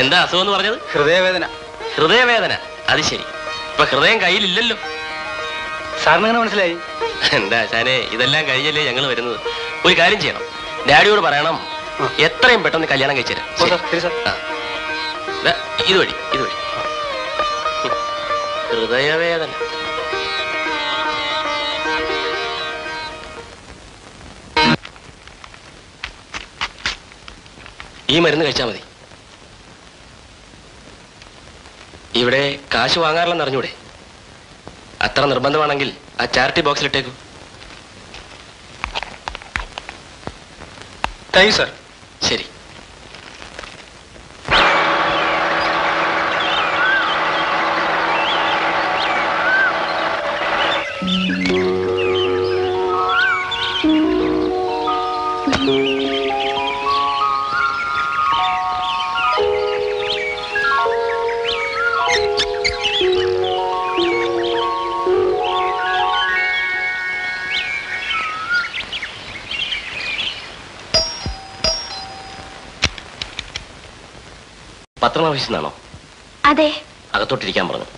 എന്താ അസുഖം എന്ന് പറഞ്ഞത്? ഹൃദയവേദന. ഹൃദയവേദന? അത് ശരി. ഇപ്പൊ ഹൃദയം കയ്യിലില്ലല്ലോ. സാറിന് എങ്ങനെ മനസ്സിലായി? എന്താ ആശാനെ, ഇതെല്ലാം കഴിഞ്ഞല്ലേ ഞങ്ങൾ വരുന്നത്. ഒരു കാര്യം ചെയ്യണം, ഡാഡിയോട് പറയണം എത്രയും പെട്ടെന്ന് കല്യാണം കഴിച്ചുതരാം. ഇതുവഴി ഹൃദയവേദന. ഈ മരുന്ന് കഴിച്ചാൽ മതി. ഇവിടെ കാശ് വാങ്ങാറില്ലെന്ന് അറിഞ്ഞൂടെ? അത്ര നിർബന്ധമാണെങ്കിൽ ആ ചാരിറ്റി ബോക്സിലിട്ടേക്കൂ. Thank you sir. ശരി. പത്രം ആവശ്യമാണോ? അതെ. അകത്തോട്ടിരിക്കാൻ പറഞ്ഞു.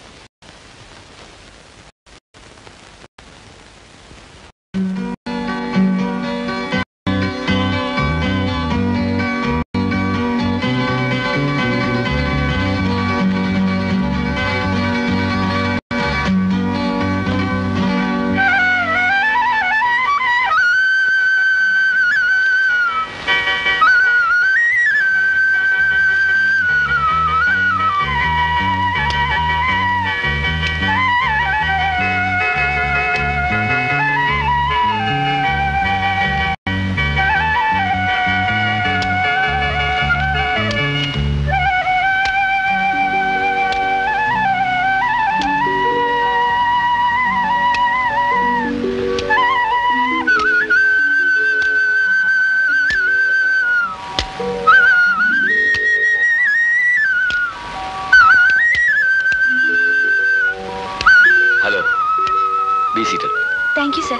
Thank you, sir.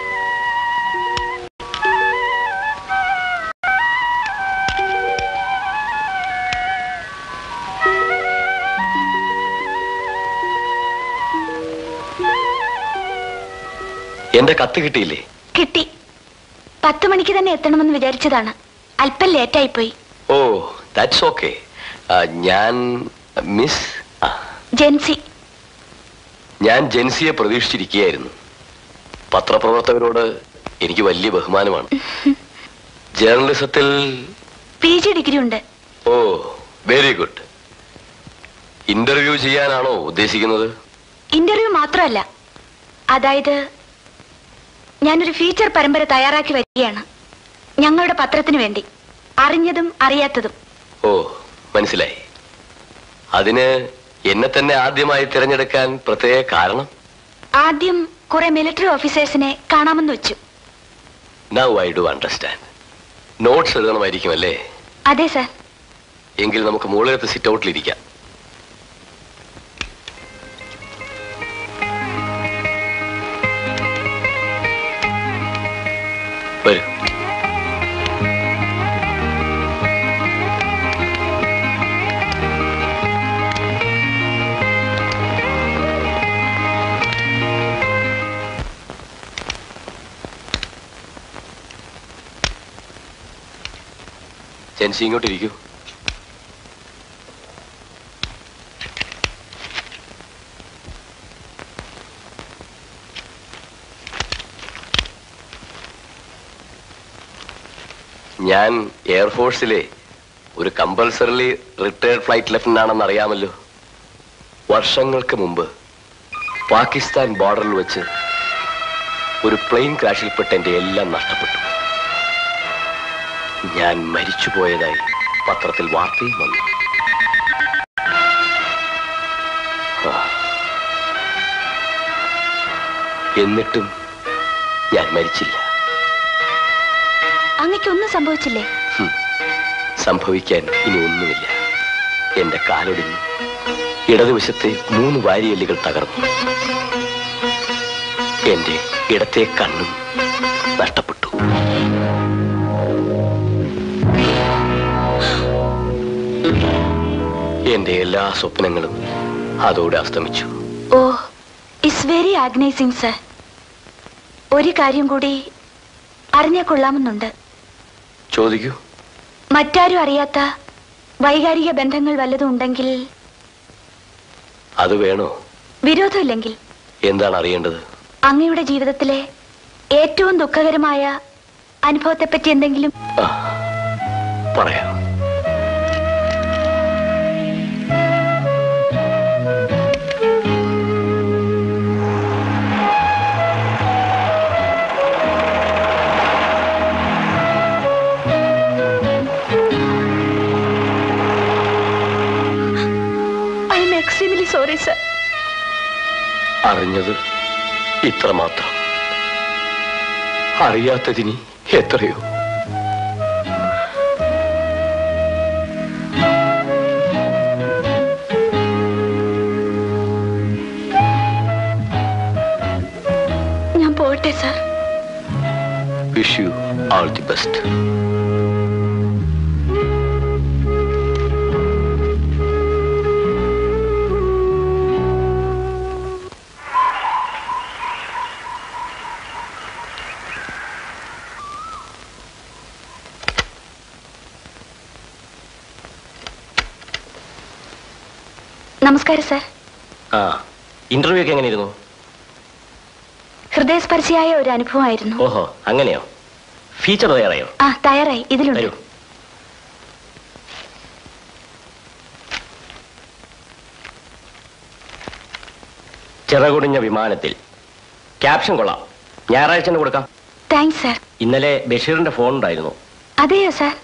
എന്റെ കത്ത് കിട്ടിയില്ലേ? കിട്ടി. 10 മണിക്ക് തന്നെ എത്തണമെന്ന് വിചാരിച്ചതാണ്. അല്പം ലേറ്റായി പോയി. ഓ, ദാറ്റ്സ് ഓക്കേ. ഞാൻ മിസ് ജെൻസി. ഞാൻ ജെൻസിയെ പ്രതീക്ഷിച്ചിരിക്കുകയായിരുന്നു. പത്രപ്രവർത്തകരോട് എനിക്ക് വലിയ ബഹുമാനമാണ്. ജേർണലിസത്തിൽ PG ഡിഗ്രി ഉണ്ട്. ഓ, വെരി ഗുഡ്. ഇന്റർവ്യൂ ചെയ്യാനാണോ ഉദ്ദേശിക്കുന്നത്? ഇന്റർവ്യൂ മാത്രമല്ല, അതായത് ഞാനൊരു ഫീച്ചർ പരമ്പര തയ്യാറാക്കി വരികയാണ് ഞങ്ങളുടെ പത്രത്തിന് വേണ്ടി, അറിഞ്ഞതും അറിയാത്തതും. ഓ, മനസ്സിലായി. അതിന് എന്നെ തന്നെ ആദ്യമായി തിരഞ്ഞെടുക്കാൻ പ്രത്യേക കാരണം? ആദ്യം കുറെ മിലിറ്ററി ഓഫീസേഴ്സിനെ കാണാമെന്ന് വെച്ചു. Now I do understand. Notes എഴുതണമായിരിക്കും അല്ലേ? അതെ സർ. എങ്കിൽ നമുക്ക് മുകളിലത്തെ സിറ്റ് ഔട്ടിലിരിക്കാം. വരൂ. ജെൻസി, ഇങ്ങോട്ടിരിക്കൂ. ഞാൻ എയർഫോഴ്സിലെ ഒരു കമ്പൽസറിലി റിട്ടയർഡ് ഫ്ലൈറ്റ് ലെഫ്റ്റനന്റ് ആണെന്ന് അറിയാമല്ലോ. വർഷങ്ങൾക്ക് മുമ്പ് പാകിസ്ഥാൻ ബോർഡറിൽ വെച്ച് ഒരു പ്ലെയിൻ ക്രാഷിൽപ്പെട്ട് എൻ്റെ എല്ലാം നഷ്ടപ്പെട്ടു. ഞാൻ മരിച്ചുപോയതായി പത്രത്തിൽ വാർത്തയും വന്നു. എന്നിട്ടും ഞാൻ മരിച്ചില്ല. അങ്ങയ്ക്കൊന്നും സംഭവിച്ചില്ലേ? സംഭവിക്കാൻ ഇനി ഒന്നുമില്ല. എന്റെ കാലൊടിഞ്ഞു, ഇടതുവശത്തെ 3 വാരിയെല്ലുകൾ തകർന്നു, എന്റെ ഇടത്തെ കണ്ണും നഷ്ടപ്പെട്ടു. എന്റെ എല്ലാ സ്വപ്നങ്ങളും അതോടെ അസ്തമിച്ചു. ഓ, ഇറ്റ്സ് വെരി ആഗ്നൈസിങ് സർ. ഒരു കാര്യം കൂടി അറിഞ്ഞാൽ കൊള്ളാമെന്നുണ്ട്. ചോദിക്കൂ. മറ്റാരും അറിയാത്ത വൈകാരിക ബന്ധങ്ങൾ വല്ലതും ഉണ്ടെങ്കിൽ? അത് വേണോ? വിരോധമില്ലെങ്കിൽ. എന്താണ് അറിയേണ്ടത്? അങ്ങയുടെ ജീവിതത്തിലെ ഏറ്റവും ദുഃഖകരമായ അനുഭവത്തെപ്പറ്റി എന്തെങ്കിലും? പറയാം. I am extremely sorry sir. അറിഞ്ഞത് ഇത്രമാത്രം, അറിയാത്തതിനി എത്രയോ. ഞാൻ പോട്ടെ sir. Wish you all the best. നമസ്കാരം സർ. ഇന്റർവ്യൂ ഒക്കെ എങ്ങനെയിരുന്നു? ഹൃദയസ്പർശിയായ ഒരു അനുഭവമായിരുന്നു. ഓഹോ, അങ്ങനെയോ? ഫീച്ചർ തയ്യാറായോ? തയ്യാറായി. ഇതിലുണ്ട്. ചിറകുടിഞ്ഞ വിമാനത്തിൽ. ക്യാപ്ഷൻ കൊള്ളാം. ഞായറാഴ്ച കൊടുക്കാം. Thanks sir. ഇന്നലെ ബഷീറിന്റെ ഫോൺ ഉണ്ടായിരുന്നു. അതെയോ സർ?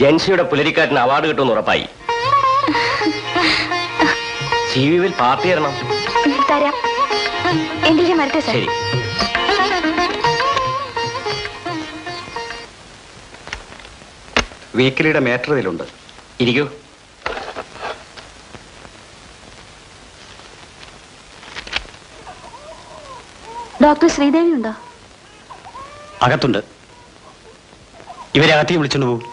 ജൻസിയുടെ പുലരിക്കാറ്റിന് അവാർഡ് കിട്ടുമെന്ന് ഉറപ്പായി. സിവിയിൽ പാർട്ടി തരണം. തരാം. എങ്കിലും വരട്ടെ സർ. ശരി. വീക്കിലിയുടെ മേറ്റർ ഇതിലുണ്ട്. ഇരിക്കൂ. ഡോക്ടർ ശ്രീദേവി ഉണ്ടോ? അകത്തുണ്ട്. ഇവരെ അകത്തേക്ക് വിളിച്ചോണ്ട് പോകും.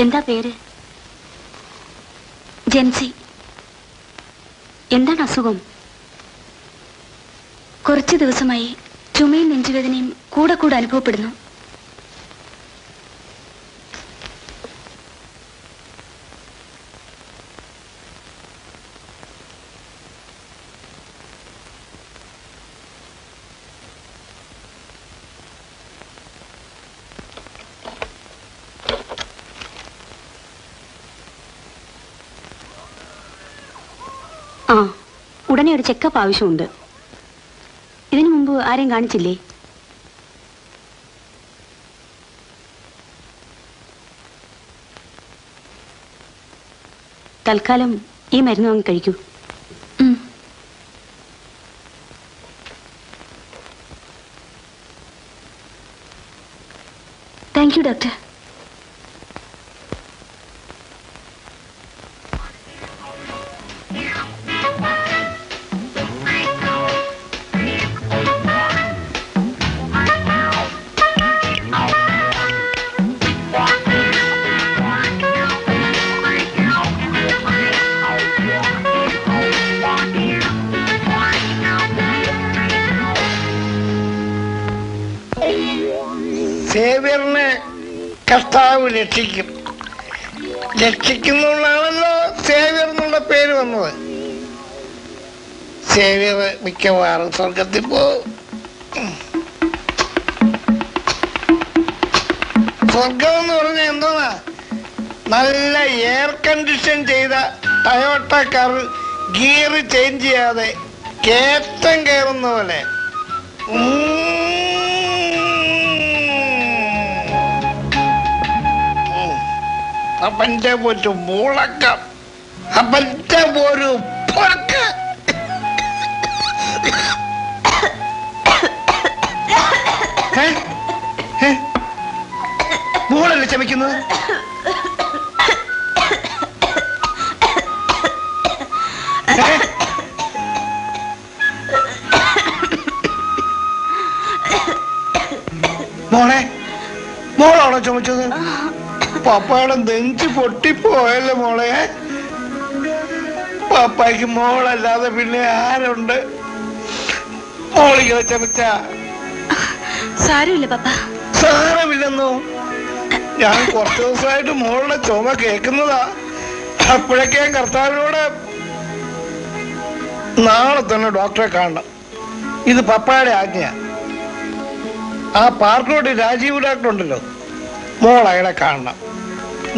എന്താ പേര്? ജെൻസി. എന്താണ് അസുഖം? കുറച്ചു ദിവസമായി ചുമയും നെഞ്ചുവേദനയും കൂടെ കൂടെ അനുഭവപ്പെടുന്നു. ഉടനെ ഒരു ചെക്കപ്പ് ആവശ്യമുണ്ട്. ഇതിനു മുമ്പ് ആരെയും കാണിച്ചില്ലേ? തൽക്കാലം ഈ മരുന്ന് വാങ്ങി കഴിക്കൂ. Thank you doctor. സേവ്യറിനെ കർത്താവ് രക്ഷിക്കും. രക്ഷിക്കുന്നുള്ളാണല്ലോ സേവ്യർ എന്നുള്ള പേര് വന്നത്. സേവ്യർ മിക്കവാറും സ്വർഗത്തിൽ പോകും. സ്വർഗം എന്ന് പറഞ്ഞാൽ എന്തോന്നാ? നല്ല എയർ കണ്ടീഷൻ ചെയ്ത ടയോട്ട കാർ ഗിയർ ചേഞ്ച് ചെയ്യാതെ കേറ്റം കയറുന്ന പോലെ. അവന്റെ ഒരു മുളക്കം, അവന്റെ ഒരു പുറക്ക്. മോളല്ലേ ചമയ്ക്കുന്നത്? മോളെ മോളാണോ ചുമച്ചത്? പപ്പായുടെ നെഞ്ച് പൊട്ടിപ്പോയല്ലേ മോളെ. പപ്പായ്ക്ക് മോളല്ലാതെ പിന്നെ ആരുണ്ട്? മോളിങ്ങനെ ചമച്ച സാരമില്ല പപ്പ. സാരമില്ലെന്നോ? ഞാൻ കുറച്ചു ദിവസമായിട്ട് മോളുടെ ചുമ കേൾക്കുന്നതാ. അപ്പോഴൊക്കെ ഞാൻ കർത്താവിനോട് നാളെ തന്നെ ഡോക്ടറെ കാണണം. ഇത് പപ്പായുടെ ആജ്ഞ. ആ പാർക്കോട്ട് രാജീവ് ഡോക്ടർ ഉണ്ടല്ലോ, മോൾ അയാളെ കാണണം.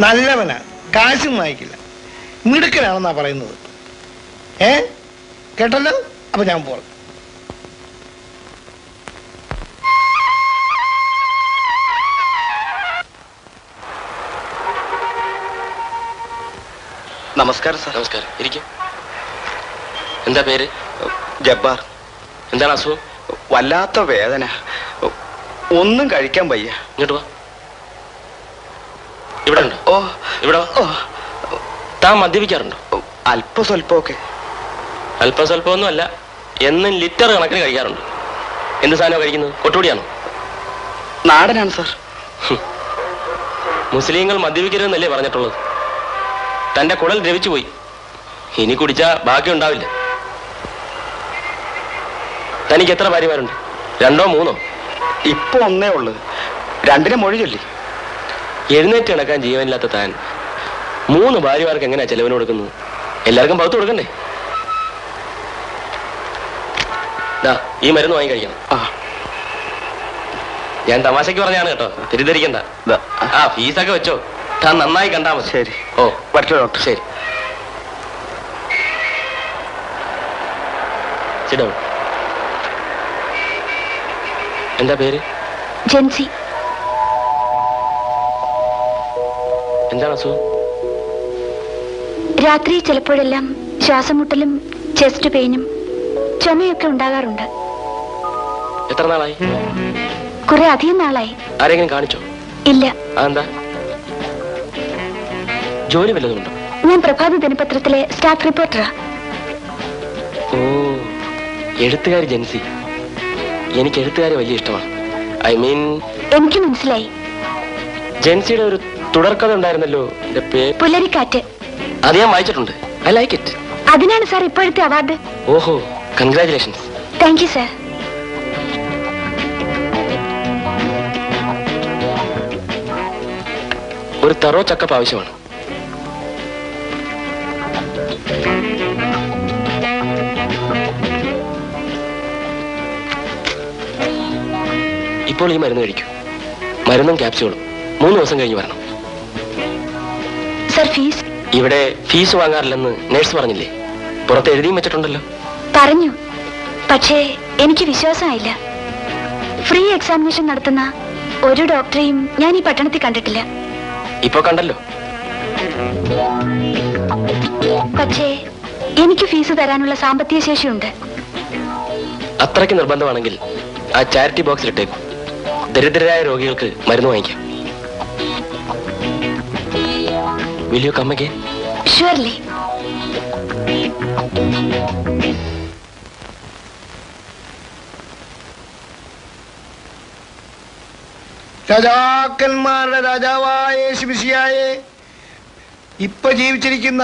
നല്ലവനാ, കാശും വാങ്ങിക്കില്ല, മിടുക്കനാണെന്നാ പറയുന്നത്. കേട്ടല്ലോ? അപ്പൊ ഞാൻ പോകാം. നമസ്കാരം സാർ. നമസ്കാരം, ഇരിക്കും. എന്താ പേര്? ജബ്ബാർ. എന്താണ് അസുഖം? വല്ലാത്ത വേദന, ഒന്നും കഴിക്കാൻ വയ്യ. ഇങ്ങോട്ട് വാ. ഇവിടെ ഉണ്ടോ? ഓ, ഇവിടെ വാ. താൻ മദ്യപിക്കാറുണ്ടോ? അല്പ സ്വല്പമൊക്കെ. അല്പം സ്വല്പമൊന്നും അല്ല, എന്നും ലിറ്റർ കണക്കിന് കഴിക്കാറുണ്ട്. എന്ത് സാധനമാണ് കഴിക്കുന്നത്? കൊട്ടുപൊടിയാണോ? നാടനാണ് സാർ. മുസ്ലിങ്ങൾ മദ്യപിക്കരുതെന്നല്ലേ പറഞ്ഞിട്ടുള്ളത്? തന്റെ കുടൽ ദ്രവിച്ചു പോയി. ഇനി കുടിച്ചാ ബാക്കി ഉണ്ടാവില്ല. തനിക്ക് എത്ര ഭാര്യമാരുണ്ട്? 2 or 3? ഇപ്പൊ ഒന്നേ ഉള്ളു. 2 മൊഴി ചൊല്ലി. എഴുന്നേറ്റ് കിടക്കാൻ ജീവനില്ലാത്ത താൻ 3 ഭാര്യമാർക്ക് എങ്ങനെയാ ചെലവിന് കൊടുക്കുന്നത്? എല്ലാവർക്കും പകുത്ത് കൊടുക്കണ്ടേ? ഈ മരുന്ന് വാങ്ങി കഴിക്കണം. ഞാൻ തമാശക്ക് പറഞ്ഞാണ് കേട്ടോ, തെറ്റിദ്ധരിക്കണ്ട. ഫീസൊക്കെ വെച്ചോ, താൻ നന്നായി കണ്ടാ മതി. ശരി. ഓ, പറ്റില്ല ഡോക്ടർ. ശരി. സിഡൗൺ. എന്താ പേര്? ജെൻസി. എന്താണ് അസുഖം? രാത്രി ചിലപ്പോഴെല്ലാം ശ്വാസം മുട്ടലും ചെസ്റ്റ് പെയിനും ചുമയൊക്കെ ഉണ്ടാകാറുണ്ട്. എത്ര നാളായി? കുറെ അധികം നാളായി. ആരെങ്കിലും കാണിച്ചോ? ഇല്ല. അതെന്താ? ജോലി വല്ലതുമുണ്ടോ? ഞാൻ പ്രഭാത ദിനപത്രത്തിലെ സ്റ്റാഫ് റിപ്പോർട്ടറാ. ഓ, എഴുത്തുകാരി ജെൻസി. എനിക്ക് എഴുത്തുകാരെ വലിയ ഇഷ്ടമാണ്. ഐ മീൻ, എനിക്ക് മനസ്സിലായി. ജെൻസിയുടെ ഒരു തുടർക്കഥ ഉണ്ടായിരുന്നല്ലോ, എന്റെ പേര് പുലരിക്കാറ്റ്. അത് ഞാൻ വായിച്ചിട്ടുണ്ട്. I like it. അതിനാണ് സാർ ഇപ്പോഴത്തെ അവാർഡ്. ഓഹോ, കൺഗ്രാറ്റുലേഷൻസ്. Thank you sir. ഒരു തറോ ചക്കപ്പ് ആവശ്യമാണ്. ഇപ്പോൾ ഈ മരുന്ന് കഴിക്കൂ. മരുന്നും ക്യാപ്സ്യൂളും 3 ദിവസം കഴിഞ്ഞ് വരണം. Sir, fees? ഇവിടെ ഫീസ് വാങ്ങാറില്ലെന്ന് നേഴ്സ് പറഞ്ഞില്ലേ? പുറത്ത് എഴുതിയും വെച്ചിട്ടുണ്ടല്ലോ. പറഞ്ഞു, പക്ഷേ എനിക്ക് വിശ്വാസമായില്ല. ഫ്രീ എക്സാമിനേഷൻ നടത്തുന്ന ഒരു ഡോക്ടറെയും ഞാൻ ഈ പട്ടണത്തിൽ കണ്ടിട്ടില്ല. ഇപ്പൊ കണ്ടല്ലോ. പക്ഷേ എനിക്ക് ഫീസ് തരാനുള്ള സാമ്പത്തിക ശേഷിയുണ്ട്. അത്രയ്ക്ക് നിർബന്ധമാണെങ്കിൽ ആ ചാരിറ്റി ബോക്സിൽ ഇട്ടേക്കും. ദരിദ്രരായ രോഗികൾക്ക് മരുന്ന് വാങ്ങിക്കാം. Will you come again? Surely. രാജാക്കന്മാരുടെ രാജാവായ യേശുമിശിഹായേ, ഇപ്പൊ ജീവിച്ചിരിക്കുന്ന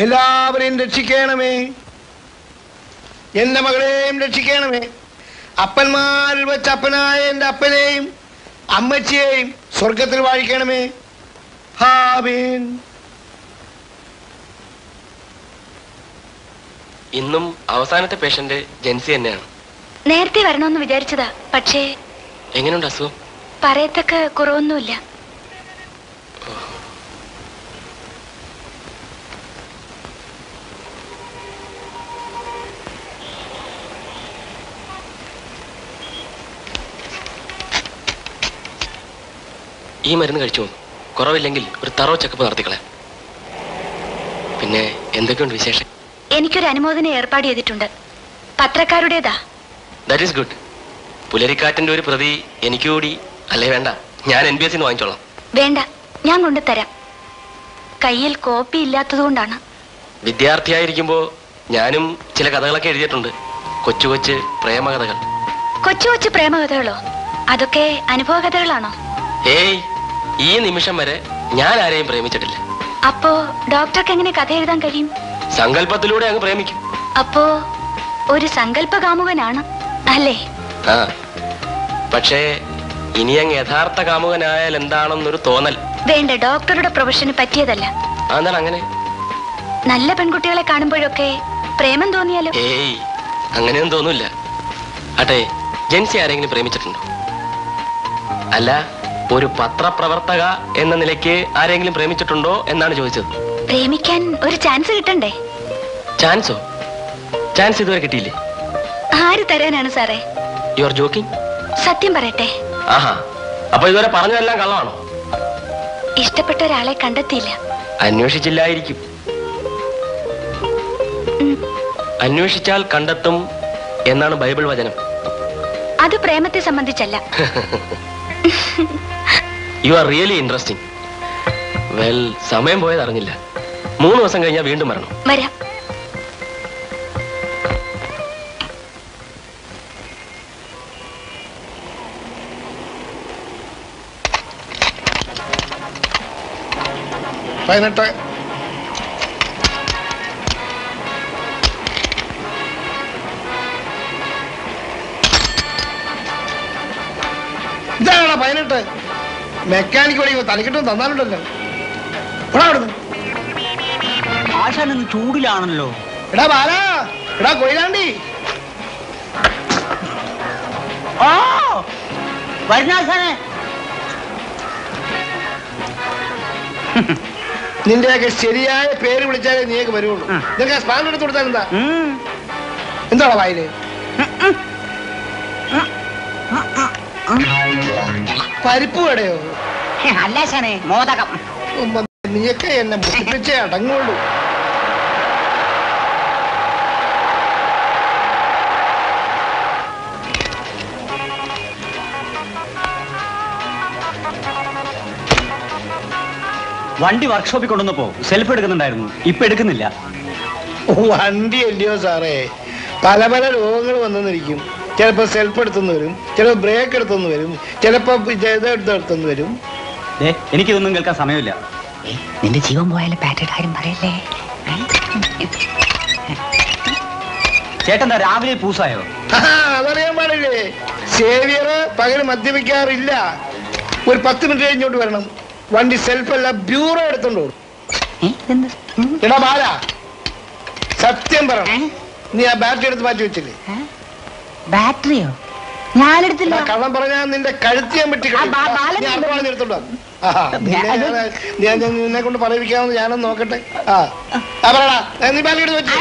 എല്ലാവരെയും രക്ഷിക്കണമേ. എന്റെ മകളെയും രക്ഷിക്കണമേ. അപ്പന്മാരിൽ വെച്ച് അപ്പനായ എന്റെ അപ്പനെയും അമ്മച്ചിയെയും സ്വർഗത്തിൽ വാഴിക്കണമേ. ആമേൻ. ഇന്നും അവസാനത്തെ പേഷ്യന്റ് ജെൻസി തന്നെയാണ്. നേരത്തെ വരണമെന്ന് വിചാരിച്ചതാ, പക്ഷേ എങ്ങനെയുണ്ട് അസുഖം? പറയത്തക്ക കുറവൊന്നുമില്ല. ഈ മരുന്ന് കഴിച്ചു പോകുന്നു. കുറവില്ലെങ്കിൽ ഒരു തറോ ചെക്കപ്പ് നടത്തിക്കളെ. പിന്നെ എന്തൊക്കെയുണ്ട് വിശേഷം? എനിക്കൊരു അനുമോദനം ഏർപ്പാട് ചെയ്തിട്ടുണ്ട്. പത്രക്കാരുടേതാ. That is good. പുലരിക്കാറ്റിന്റെ ഒരു പ്രതി എനിക്ക് കൂടി. അല്ലേ വേണ്ട, ഞാൻ NBS വാങ്ങിച്ചോളാം. വേണ്ട, ഞാൻ കൊണ്ടുതരാം. കയ്യിൽ കോപ്പി ഇല്ലാത്തതുകൊണ്ടാണ്. വിദ്യാർത്ഥിയായിരിക്കുമ്പോ ഞാനും ചില കഥകളൊക്കെ എഴുതിയിട്ടുണ്ട്. കൊച്ചു കൊച്ചു പ്രേമകഥകൾ. കൊച്ചു കൊച്ചു പ്രേമകഥകളോ? അതൊക്കെ അനുഭവ കഥകളാണോ? ഏയ്, ഈ നിമിഷം വരെ ഞാൻ ആരെയും പ്രേമിച്ചിട്ടില്ല. അപ്പോ ഡോക്ടർക്ക് എങ്ങനെ കഥ എഴുതാൻ കഴിയും? സങ്കല്പത്തിലൂടെ അങ്ങ് പ്രേമിക്കും. അപ്പോ ഒരു സങ്കല്പ കാമുകനാണ് അല്ലേ? ആ, പക്ഷേ ഇനി അങ്ങ് യഥാർത്ഥ കാമുകനായാൽ എന്താണെന്നൊരു തോന്നൽ. വേണ്ട, ഡോക്ടറുടെ പ്രൊഫഷന് പറ്റിയതല്ല. അതെന്താണ് അങ്ങനെ? നല്ല പെൺകുട്ടികളെ കാണുമ്പോഴൊക്കെ പ്രേമം തോന്നിയാലോ? ഏയ്, അങ്ങനെയൊന്നും തോന്നില്ല. അട്ടെ, ജെൻസി ആരെങ്കിലും പ്രേമിച്ചിട്ടുണ്ടോ? അല്ല, ഒരു പത്രപ്രവർത്തക എന്ന നിലയ്ക്ക് ആരെങ്കിലും പ്രേമിച്ചിട്ടുണ്ടോ എന്നാണ് ചോദിച്ചത്. പ്രേമിക്കാൻ ഒരു ചാൻസ് കിട്ടണ്ടേ? ചാൻസോ? ചാൻസ് ഇതുവരെ കിട്ടിയില്ലേ? ആര് തരാനാണ് സാറേ? You are joking? സത്യം പറയട്ടെ, ആഹാ, അപ്പൊ ഇതുവരെ പറഞ്ഞതെല്ലാം കള്ളമാണോ? ഇഷ്ടപ്പെട്ട ഒരാളെ കണ്ടെത്തിയില്ല. അന്വേഷിച്ചില്ലായിരിക്കും. അന്വേഷിച്ചാൽ കണ്ടെത്തും എന്നാണ് ബൈബിൾ വചനം. അത് പ്രേമത്തെ സംബന്ധിച്ചല്ല. You are really interesting. Well, സമയം പോയത് അറിഞ്ഞില്ല. 3 ദിവസം കഴിഞ്ഞാൽ വീണ്ടും വരണം. വരാം. പതിനെട്ട്. ഇതാണോ 18? മെക്കാനിക്ക് വഴി തനിക്കിട്ടും തന്നാലുണ്ടല്ലോ. ആശാനൊന്ന് ചൂടിലാണല്ലോ. എടാ ബാല, എടാ കൊയിലാണ്ടി. ഓ വരുന്നാശാനെ. നിന്റെയൊക്കെ ശരിയായ പേര് വിളിച്ചാലേ നീയൊക്കെ വരുള്ളൂ. നിനക്ക് സ്പാൻ എടുത്ത് കൊടുത്താൽ എന്താ? എന്താണോ വായില്? പരിപ്പ് കടയോ? അല്ലാശാനെ, മോദകം. നീയൊക്കെ എന്നെ മുട്ടിപ്പിച്ചേ അടങ്ങുള്ളൂ. വണ്ടി വർക്ക്ഷോപ്പിൽ കൊണ്ടുവന്നപ്പോ സെൽഫ് എടുക്കുന്നുണ്ടായിരുന്നു, ഇപ്പൊ എടുക്കുന്നില്ല. വണ്ടി അല്ലയോ സാറേ, പല പല രോഗങ്ങൾ വന്നെന്നിരിക്കും. ചിലപ്പോ സെൽഫ് എടുത്തുനിന്ന് വരും, ചിലപ്പോ ബ്രേക്ക് എടുത്തുനിന്ന് വരും, ചിലപ്പോ എടുത്തുനിന്ന് വരും. എനിക്കിതൊന്നും കേൾക്കാൻ സമയമില്ല. നിന്റെ ജീവൻ പോയാലും പാറ്റയുടെ കാര്യം പറയല്ലേ. ചേട്ടൻ രാവിലെ പൂസായോ? അതറിയാൻ പാടില്ലേ. സേവിയർ പകല് മദ്യപിക്കാറില്ല. ഒരു 10 മിനിറ്റ് കഴിഞ്ഞോട്ട് വരണം. വണ്ടി സെൽഫല്ല, ബ്യൂറോ എടുത്തോണ്ടോ. എടാ ബാല, സത്യം പറയണം, നീ ആ ബാറ്ററി എടുത്ത് മാറ്റി വെച്ചില്ലേ? ബാറ്ററിയോ? ഞാനെടുത്തില്ല. കള്ളം പറഞ്ഞാൽ നിന്റെ കഴുത്തിയാൻ പറ്റി എടുത്തോണ്ടോ. നിന്നെ കൊണ്ട് പറയിപ്പിക്കാമെന്ന് ഞാനൊന്ന് നോക്കട്ടെ. പറയടാ, നീ ബാറ്ററി എടുത്ത് വെച്ചു.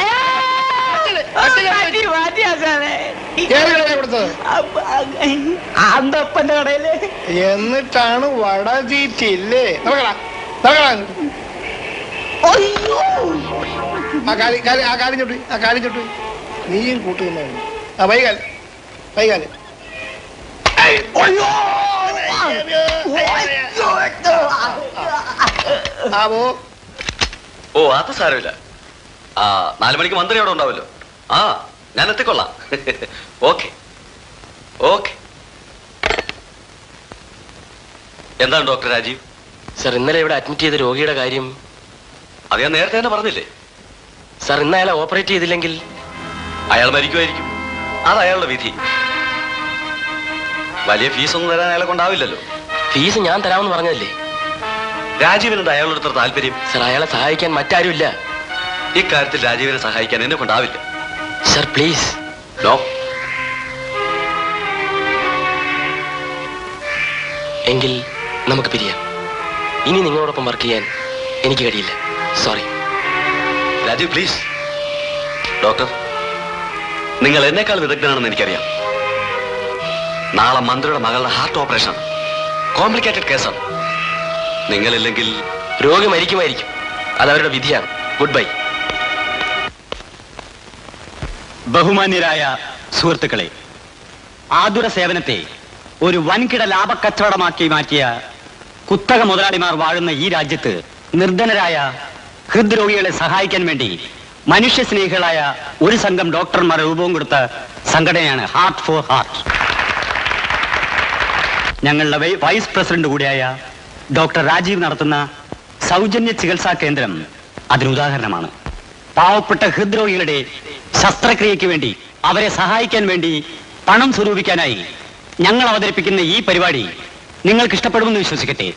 എന്നിട്ടാണ് വട തീറ്റില്ലേ? കാലിഞ്ഞോട്ട് നീയും കൂട്ടുന്ന വൈകാല് വൈകാല്. ഓ, അത് സാരമില്ല. 4 മണിക്ക് മന്ത്രി അവിടെ ഉണ്ടാവല്ലോ. ഞാൻ എത്തിക്കൊള്ളാം. Okay okay. എന്താണ് ഡോക്ടർ രാജീവ്? സർ, ഇന്നലെ ഇവിടെ അഡ്മിറ്റ് ചെയ്ത രോഗിയുടെ കാര്യം അത് ഞാൻ നേരത്തെ തന്നെ പറഞ്ഞില്ലേ? സർ, ഇന്ന് അയാളെ ഓപ്പറേറ്റ് ചെയ്തില്ലെങ്കിൽ അയാൾ മരിക്കുമായിരിക്കും. അത് അയാളുടെ വിധി. വലിയ ഫീസൊന്നും തരാൻ അയാളെ കൊണ്ടാവില്ലല്ലോ. ഫീസ് ഞാൻ തരാമെന്ന് പറഞ്ഞതല്ലേ? രാജീവിനുണ്ട് അയാളുടെ അടുത്ത താല്പര്യം. സർ, അയാളെ സഹായിക്കാൻ മറ്റാരുമില്ല. ഇക്കാര്യത്തിൽ രാജീവിനെ സഹായിക്കാൻ എന്നെ കൊണ്ടാവില്ല. Sir, please. നോ. എങ്കിൽ നമുക്ക് പിരിയാം. ഇനി നിങ്ങളോടൊപ്പം വർക്ക് ചെയ്യാൻ എനിക്ക് കഴിയില്ല. സോറി. രാജീവ്, പ്ലീസ്. ഡോക്ടർ, നിങ്ങൾ എന്നെക്കാൾ വിദഗ്ധനാണെന്ന് എനിക്കറിയാം. നാളെ മന്ത്രിയുടെ മകളുടെ ഹാർട്ട് ഓപ്പറേഷൻ, കോംപ്ലിക്കേറ്റഡ് കേസാണ്. നിങ്ങളില്ലെങ്കിൽ രോഗി മരിക്കുമായിരിക്കും. അതവരുടെ വിധിയാണ്. Good bye. ബഹുമാന്യരായ സുഹൃത്തുക്കളെ, ആതുര സേവനത്തെ ഒരു വൻകിട ലാഭക്കച്ചവടമാക്കി മാറ്റിയ കുത്തക മുതലാളിമാർ വാഴുന്ന ഈ രാജ്യത്ത് നിർധനരായ ഹൃദ്രോഗികളെ സഹായിക്കാൻ വേണ്ടി മനുഷ്യസ്നേഹികളായ ഒരു സംഘം ഡോക്ടർമാർ രൂപം കൊടുത്ത സംഘടനയാണ് ഹാർട്ട് ഫോർ ഹാർട്ട്. ഞങ്ങളുടെ വൈസ് പ്രസിഡന്റ് കൂടിയായ ഡോക്ടർ രാജീവ് നടത്തുന്ന സൗജന്യ ചികിത്സാ കേന്ദ്രം അതിനുദാഹരണമാണ്. പാവപ്പെട്ട ഹൃദ്രോഗികളുടെ ശസ്ത്രക്രിയയ്ക്ക് വേണ്ടി അവരെ സഹായിക്കാൻ വേണ്ടി പണം സ്വരൂപിക്കാനായി ഞങ്ങൾ അവതരിപ്പിക്കുന്ന ഈ പരിപാടി നിങ്ങൾക്ക് ഇഷ്ടപ്പെടുമെന്ന് വിശ്വസിക്കട്ടെ.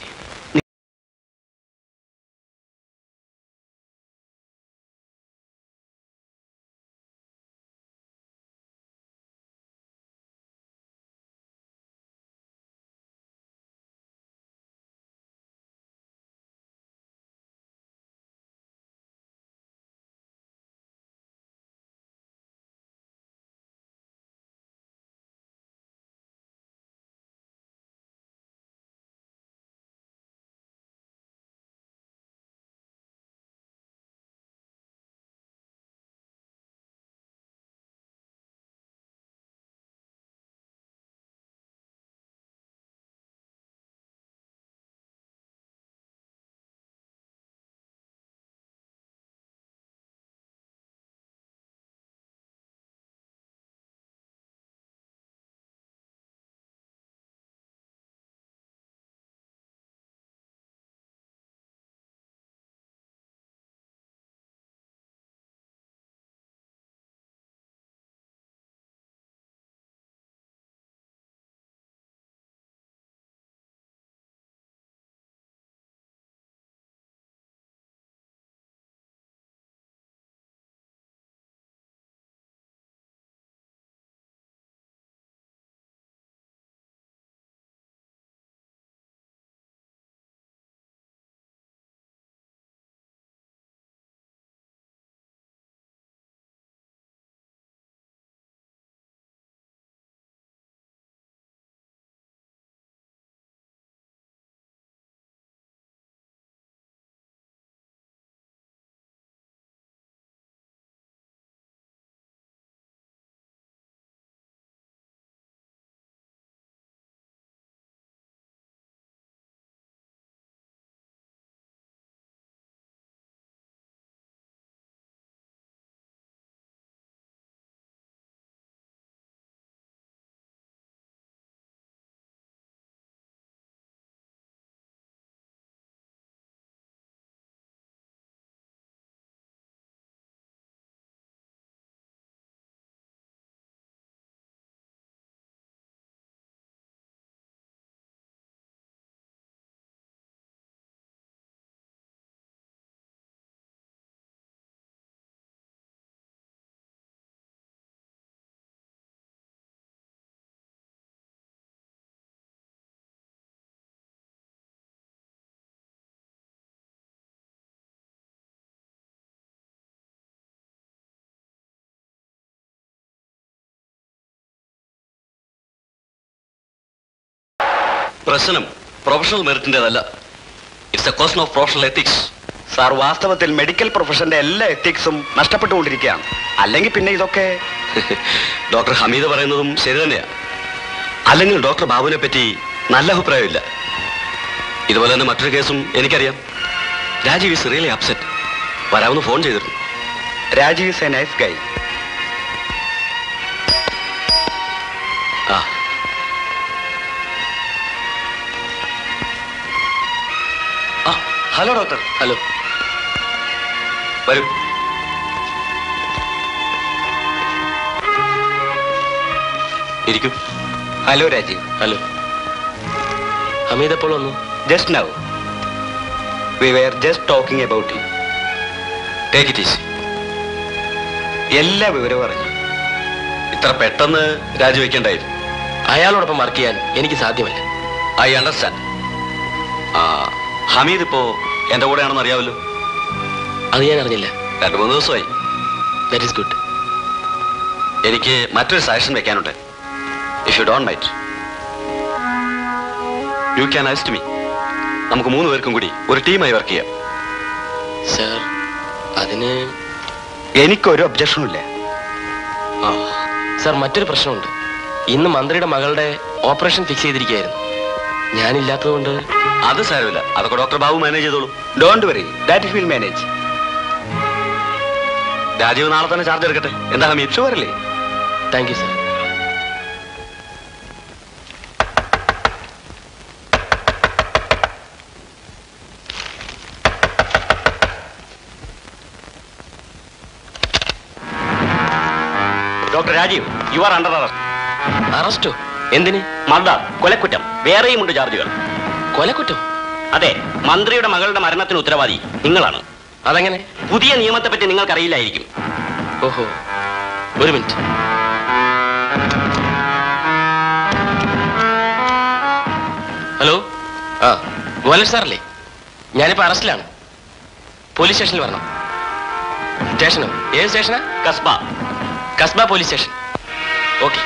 പ്രശ്നം പ്രൊഫഷണൽ മെറിറ്റിൻ്റെതല്ല. It's a question of professional ethics. Sir, വാസ്തവത്തിൽ മെഡിക്കൽ പ്രൊഫഷന്റെ എല്ലാ എത്തിക്സും നഷ്ടപ്പെട്ടുകൊണ്ടിരിക്കുകയാണ്. അല്ലെങ്കിൽ പിന്നെ ഇതൊക്കെ ഡോക്ടർ ഹമീദ് പറയുന്നതും ശരി തന്നെയാണ്. അല്ലെങ്കിൽ ഡോക്ടർ ബാബുവിനെ പറ്റി നല്ല അഭിപ്രായമില്ല. ഇതുപോലെ തന്നെ മറ്റൊരു കേസും എനിക്കറിയാം. Rajeev is really upset. വരാമെന്ന് ഫോൺ ചെയ്തിരുന്നു. Rajeev is a nice guy. ആ, ഹലോ ഡോക്ടർ. ഹലോ. വരൂ. ഇരിക്കൂ. ഹലോ രാജീവ്. ഹലോ. ഹമീദ് എപ്പോൾ വന്നു? Just now. We were just talking about you. Take it easy. എല്ലാ വിവരവും അറിഞ്ഞു. ഇത്ര പെട്ടെന്ന് രാജിവെക്കേണ്ടായിരുന്നു. അയാളോടൊപ്പം വർക്ക് ചെയ്യാൻ എനിക്ക് സാധ്യമല്ല. I understand. ഹമീദ് ഇപ്പോ എന്റെ കൂടെയാണെന്ന് അറിയാമല്ലോ. അത് ഞാൻ അറിഞ്ഞില്ല. 2-3 ദിവസമായി. That is good. എനിക്ക് മറ്റൊരു സജഷൻ വെക്കാനുണ്ട്. If you don't mind, you can assist me. നമുക്ക് 3 പേർക്കും കൂടി ഒരു ടീമായി വർക്ക് ചെയ്യാം. സർ, അതിന് എനിക്കൊരു ഒബ്ജക്ഷനും ഇല്ല. സർ, മറ്റൊരു പ്രശ്നമുണ്ട്. ഇന്ന് മന്ത്രിയുടെ മകളുടെ ഓപ്പറേഷൻ ഫിക്സ് ചെയ്തിരിക്കുകയായിരുന്നു. ഞാനില്ലാത്തതുകൊണ്ട്. അത് സാരമില്ല, അതൊക്കെ ഡോക്ടർ ബാബു മാനേജ് ചെയ്തോളൂ. Don't worry, that will manage. Rajeev നാളെ തന്നെ ചാർജ് എടുക്കട്ടെ. എന്താ ഹമീദ്, ഷുവറല്ലേ? Thank you sir. Doctor Rajeev, you are under arrest. അറസ്റ്റോ? എന്തിന്? മർഡർ, കൊലക്കുറ്റം. വേറെയുമുണ്ട് ചാർജുകൾ. കൊലക്കുറ്റം? അതെ, മന്ത്രിയുടെ മകളുടെ മരണത്തിന് ഉത്തരവാദി നിങ്ങളാണ്. അതെങ്ങനെ? പുതിയ നിയമത്തെ പറ്റി നിങ്ങൾക്കറിയില്ലായിരിക്കും. ഓഹോ, ഒരു മിനിറ്റ്. ഹലോ, ആ ഗോലൻ സാറല്ലേ? ഞാനിപ്പോ അറസ്റ്റിലാണ്. പോലീസ് സ്റ്റേഷനിൽ വരണം. സ്റ്റേഷനോ? ഏത് സ്റ്റേഷനാ? Kasba police station. ഓക്കെ,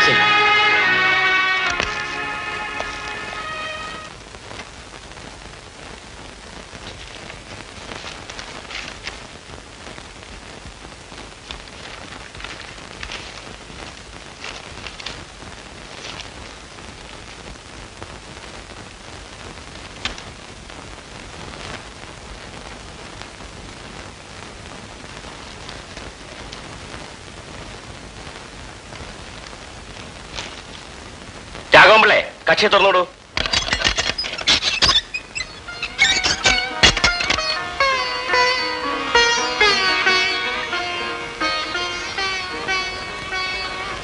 ശരി. രാഘവൻപിള്ളേ, കക്ഷി തുറന്നോടൂ.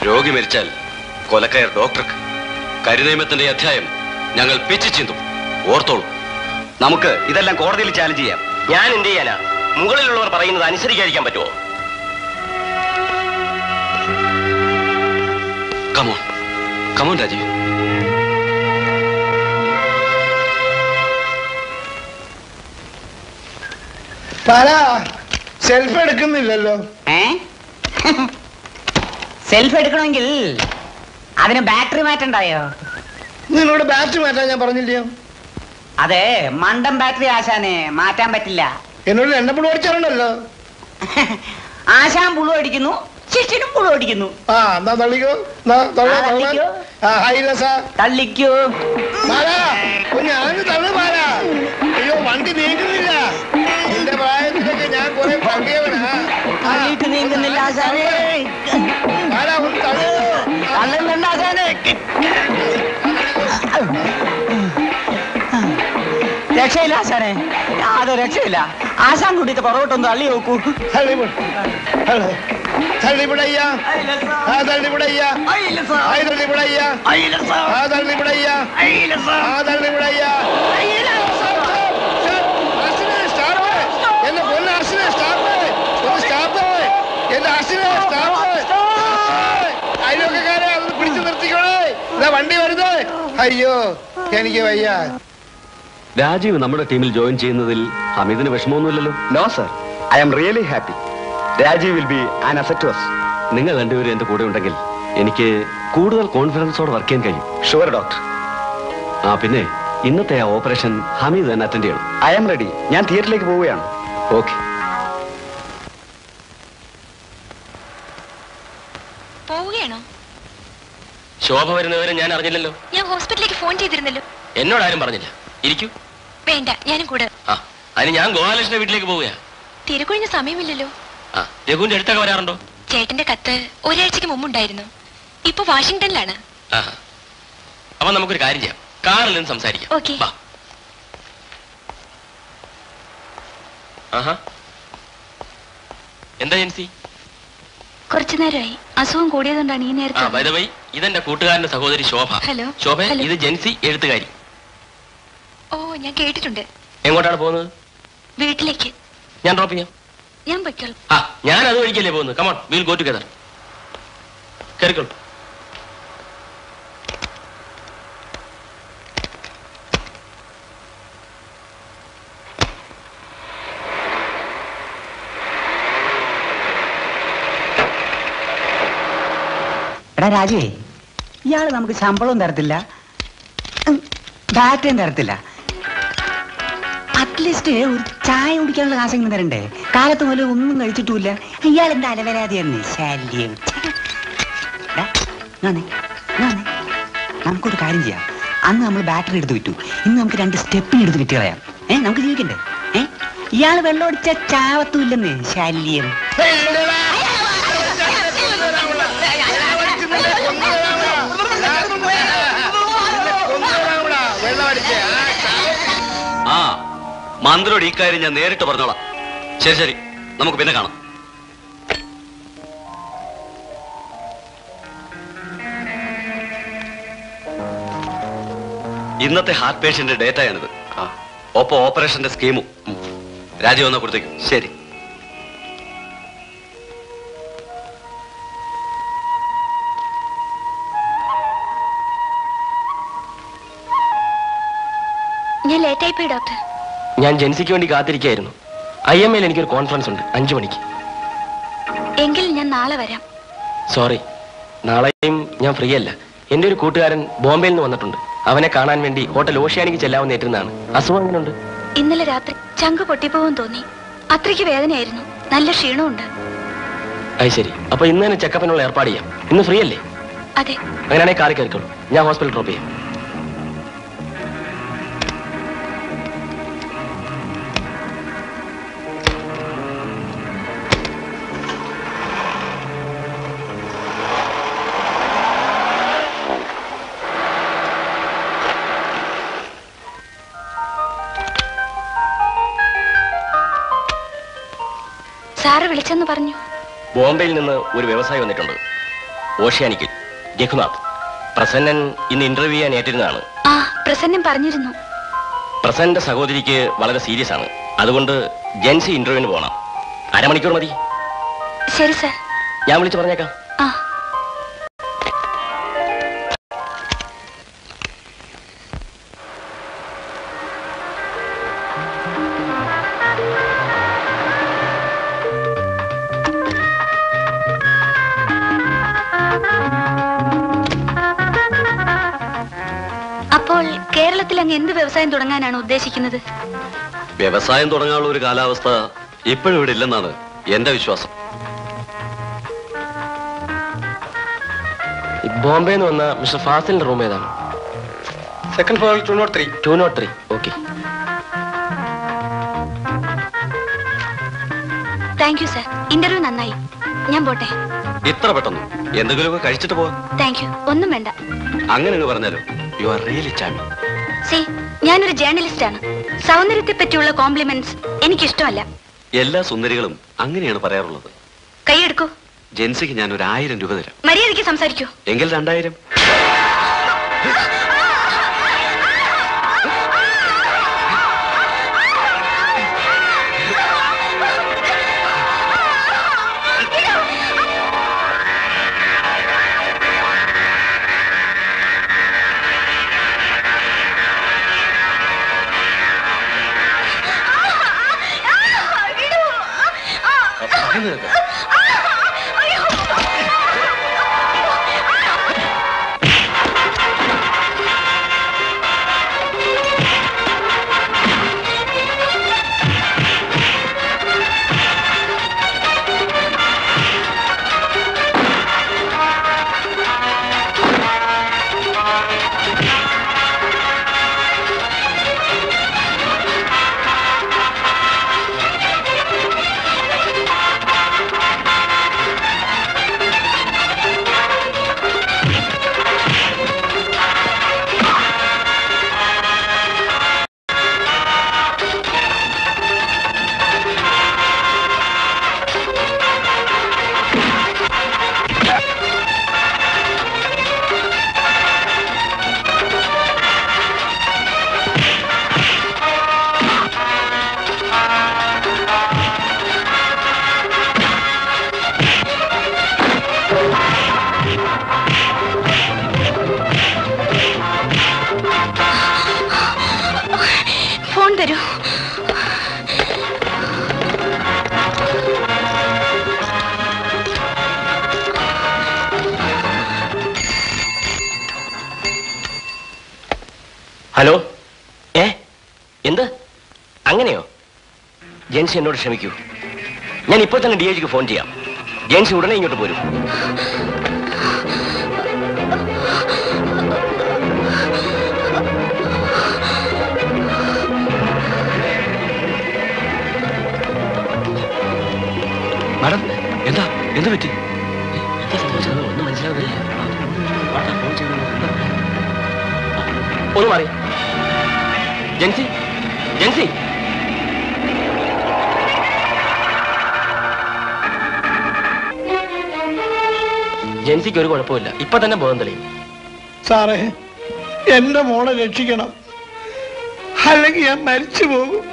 രോഗി മരിച്ചാൽ കൊലക്കയർ ഡോക്ടർക്ക്. കരിനിയമത്തിന്റെ അധ്യായം ഞങ്ങൾ പിച്ചു ചിന്തും. ഓർത്തോളൂ. നമുക്ക് ഇതെല്ലാം കോടതിയിൽ ചാലഞ്ച് ചെയ്യാം. ഞാൻ എന്ത് ചെയ്യാനാ? മുകളിലുള്ളവർ പറയുന്നത് അനുസരിക്കാതിരിക്കാൻ പറ്റുമോ? Come on come on Rajeev. സെൽഫ് എടുക്കുന്നില്ലല്ലോ. സെൽഫ് എടുക്കണമെങ്കിൽ അതിന് ബാറ്ററി മാറ്റണ്ടായോ? നിന്നോട് ബാറ്ററി മാറ്റാൻ ഞാൻ പറഞ്ഞില്ലയോ? അതെ, മണ്ടൻ ബാറ്ററി ആശാനെ മാറ്റാൻ പറ്റില്ല. എന്നോട് എണ്ണപ്പുഴ അടിച്ചാറുണ്ടല്ലോ. ആശാൻ പുളു അടിക്കുന്നു, ശിഷ്യനും പുളു അടിക്കുന്നു. ആ എന്നാ തള്ളിക്കോ. തള്ളിക്കോ. ഞാൻ തള്ളു പാലാ. അയ്യോ, വണ്ടി നീങ്ങുന്നില്ല. എന്റെ പ്രായത്തിലൊക്കെ ഞാൻ കുറെ പങ്കിയവനാ. നീങ്ങുന്നില്ല ആശാനെ. തള്ളുന്നുണ്ട് ആശാനെ. രക്ഷയില്ല ആശാനെ, യാതൊരു രക്ഷയില്ല. ആശാൻ കൂട്ടിയിട്ട് പുറകോട്ടൊന്ന് തള്ളി നോക്കൂ. തള്ളിവിടയ്യാ, തള്ളിവിടയ്യാ, തള്ളിവിടയ്യാ, തള്ളിവിടയ്യാ, തള്ളിവിടയ്യാ. എന്റെ പൊന്ന അർശനെ സ്റ്റാപ്പ്, സ്റ്റാപ്പ്, എന്റെ അർശനെ സ്റ്റാപ്പ്. അയൽവക്കാരെ അതൊന്ന് പിടിച്ചു നിർത്തിക്കോളേ. ഇതാ വണ്ടി വരുന്നേ. അയ്യോ, എനിക്ക് വയ്യ. രാജീവ് നമ്മുടെ ടീമിൽ ജോയിൻ ചെയ്യുന്നതിൽ ഹമീദിന് വിഷമമൊന്നുമില്ലല്ലോ? No sir, I am really happy. Rajeev will be an asset to us. നിങ്ങൾ രണ്ടുപേരും എന്റെ കൂടെ ഉണ്ടെങ്കിൽ എനിക്ക് കൂടുതൽ കോൺഫിഡൻസോടെ വർക്ക് ചെയ്യാൻ കഴിയും. Sure doctor. ആ പിന്നെ ഇന്നത്തെ ആ ഓപ്പറേഷൻ ഹമീദ് തന്നെ അറ്റൻഡ് ചെയ്യണം. I am ready. ഞാൻ തിയേറ്ററിലേക്ക് പോവുകയാണ്. ഓക്കെ. പോവുകയാണോ? ശോഭ വരുന്നവരെ ഞാൻ അറിഞ്ഞില്ലല്ലോ. ഞാൻ ഹോസ്പിറ്റലിലേക്ക് ഫോൺ ചെയ്തിരുന്നല്ലോ. എന്നോട് ആരും പറഞ്ഞില്ല. ഇരിക്കൂ. വേണ്ട, ഞാനും കൂടെ. ആ, അതിന് ഞാൻ ഗോപാലകൃഷ്ണന്റെ വീട്ടിലേക്ക് പോവുകയാ. തിരക്കൊഴിഞ്ഞ സമയമില്ലല്ലോ. ആ, രഘുവിന്റെ അടുത്തൊക്കെ വരാറുണ്ടോ? ചേട്ടന്റെ കത്ത് ഒരാഴ്ചക്ക് മുമ്പുണ്ടായിരുന്നു. ഇപ്പൊ വാഷിംഗ്ടണിലാണ്. ആഹാ. അപ്പൊ നമുക്കൊരു കാര്യം ചെയ്യാം, കാറിൽ നിന്ന് സംസാരിക്കാം. ഓക്കെ. വാ. ആഹാ, എന്താ ജെൻസി? കുറച്ചു നേരമായി അസുഖം കൂടിയതുകൊണ്ടാണ് ഈ നേരത്തെ. ബൈ ദ വേ, ഇതെന്റെ കൂട്ടുകാരന്റെ സഹോദരി ശോഭ. ഹലോ. ശോഭ, ഹലോ. ഇത് ജെൻസി, എഴുത്തുകാരി. ഓ, ഞാൻ കേട്ടിട്ടുണ്ട്. എങ്ങോട്ടാണ് പോകുന്നത്? വീട്ടിലേക്ക്. ഞാൻ ഡ്രോപ്പ് ചെയ്യാം. ഞാൻ പൊയ്ക്കോളാം. ആ, ഞാൻ അത് വഴിക്കല്ലേ പോകുന്നത്. Come on, we'll go together. കേറിക്കോളൂ. എടാ രാജുവേ, ഇയാള് നമുക്ക് ശമ്പളവും തരത്തില്ല, ബാറ്റയും തരത്തില്ല. അറ്റ്ലീസ്റ്റ് ഒരു ചായ കുടിക്കാനുള്ള കാശെങ്കിലും തരണ്ടേ? കാലത്ത് മുതൽ ഒന്നും കഴിച്ചിട്ടുമില്ല. ഇയാൾ എന്താ അലവരാതിയാണ്. ശല്യം. നമുക്കൊരു കാര്യം ചെയ്യാം. അന്ന് നമ്മൾ ബാറ്ററി എടുത്ത് വിറ്റു, ഇന്ന് നമുക്ക് 2 സ്റ്റെപ്പിന് എടുത്ത് വിറ്റ് കളയാം. നമുക്ക് ജീവിക്കണ്ടേ? ഇയാള് വെള്ളം അടിച്ച ചാവത്തുമില്ലെന്ന്. ശല്യം. ആ, മന്ത്രിയോട് ഈ കാര്യം ഞാൻ നേരിട്ട് പറഞ്ഞോളാം. ശരി ശരി, നമുക്ക് പിന്നെ കാണാം. ഇന്നത്തെ ഹാർട്ട് പേഷ്യന്റ് ഡേറ്റയാണിത്. ഒപ്പം ഓപ്പറേഷന്റെ സ്കീമും. രാജീവ് വന്ന കൊടുത്തേക്കും. ശരി. ഞാൻ ലേറ്റായി പോയി ഡോക്ടർ. ഞാൻ ജെൻസിക്ക് വേണ്ടി കാത്തിരിക്കുകയായിരുന്നു. IMAയിൽ എനിക്കൊരു കോൺഫറൻസ് ഉണ്ട് 5 മണിക്ക്. എങ്കിൽ ഞാൻ നാളെ വരാം. സോറി, നാളെയും ഞാൻ ഫ്രീ അല്ല. എൻ്റെ ഒരു കൂട്ടുകാരൻ ബോംബെയിൽ നിന്ന് വന്നിട്ടുണ്ട്. അവനെ കാണാൻ വേണ്ടി ഹോട്ടൽ ഓഷ്യാനിക്ക് ചെല്ലാവുന്ന ഏറ്റിരുന്നാണ്. അസുഖം എങ്ങനെയുണ്ട്? ഇന്നലെ രാത്രി ചങ്ക് പൊട്ടിപ്പോവും തോന്നി. അത്രയ്ക്ക് വേദനയായിരുന്നു. നല്ല ക്ഷീണമുണ്ട്. അത് ശരി. അപ്പൊ ഇന്ന് തന്നെ ചെക്കപ്പിനുള്ള ഏർപ്പാട് ചെയ്യാം. ഇന്ന് ഫ്രീ അല്ലേ? അതെ. അങ്ങനെയാണെങ്കിൽ കാറി കയറിക്കോളൂ. ഞാൻ ഹോസ്പിറ്റൽ ഡ്രോപ്പ് ചെയ്യാം. സാറ് വിളിച്ചെന്ന് പറഞ്ഞു. ബോംബെയിൽ നിന്ന് ഒരു വ്യവസായി വന്നിട്ടുണ്ട്. ഓഷ്യാനിക്കിൽ രഘുനാഥ്. പ്രസന്നൻ ഇന്ന് ഇന്റർവ്യൂ ചെയ്യാൻ ഏറ്റിരുന്നതാണ്. ആ, പ്രസന്നൻ പറഞ്ഞിരുന്നു. പ്രസന്നന്റെ സഹോദരിക്ക് വളരെ സീരിയസ് ആണ്. അതുകൊണ്ട് ജെൻസി ഇന്റർവ്യൂവിന് പോകണം. 1/2 മണിക്കൂർ മതി. ശരി സാർ. ഞാൻ വിളിച്ചു പറഞ്ഞേക്കാം. ആ. അപ്പോൾ കേരളത്തിൽ അങ്ങ് എന്ത് വ്യവസായം തുടങ്ങാനാണ് ഉദ്ദേശിക്കുന്നത്? വ്യവസായം തുടങ്ങാനുള്ള ഒരു കാലാവസ്ഥ ഇപ്പോഴും ഇവിടെ ഇല്ലെന്നാണ് എന്റെ വിശ്വാസം. ബോംബെയിൽ നിന്ന് വന്ന മിസ്റ്റർ ഫാസിലിന്റെ റൂം ഏതാണ്? സെക്കൻഡ് ഫ്ലോറിൽ 203. 203. Okay. Thank you sir. Interview നന്നായി. ഞാൻ പോട്ടെ. ഇത്ര പെട്ടെന്ന് എന്തെങ്കിലുമൊക്കെ കഴിച്ചിട്ട് പോവാ. Thank you. ഒന്നും വേണ്ട. അങ്ങനെ അങ്ങ് പറഞ്ഞാലോ. U are really charming. C, ഞാനൊരു ജേർണലിസ്റ്റ് ആണ്. സൗന്ദര്യത്തെ പറ്റിയുള്ള കോംപ്ലിമെന്റ്സ് എനിക്കിഷ്ടമല്ല. എല്ലാ സുന്ദരികളും അങ്ങനെയാണ് പറയാറുള്ളത്. കൈയെടുക്കൂ. ജെൻസിക്ക് ഞാൻ ഒരു 1000 രൂപ തരാം. മര്യാദയ്ക്ക് സംസാരിക്കൂ. എങ്കിൽ 2000. ഫോൺ തരൂ. ഹലോ. എന്ത്? അങ്ങനെയോ? ജെൻസി എന്നോട് ക്ഷമിക്കൂ. ഞാൻ ഇപ്പോൾ തന്നെ DIGക്ക് ഫോൺ ചെയ്യാം. ജെൻസി ഉടനെ ഇങ്ങോട്ട് പോരും. മാഡം, എന്താ പറ്റി? ഒന്നും മനസ്സിലാവുന്നില്ല. ഒന്ന് മാറി. ജെൻസി, ജെൻസി. ജെൻസിക്ക് ഒരു കുഴപ്പമില്ല. ഇപ്പൊ തന്നെ ബോധം തെളിയും. സാറേ, എന്റെ മോളെ രക്ഷിക്കണം, അല്ലെങ്കിൽ ഞാൻ മരിച്ചു പോകും.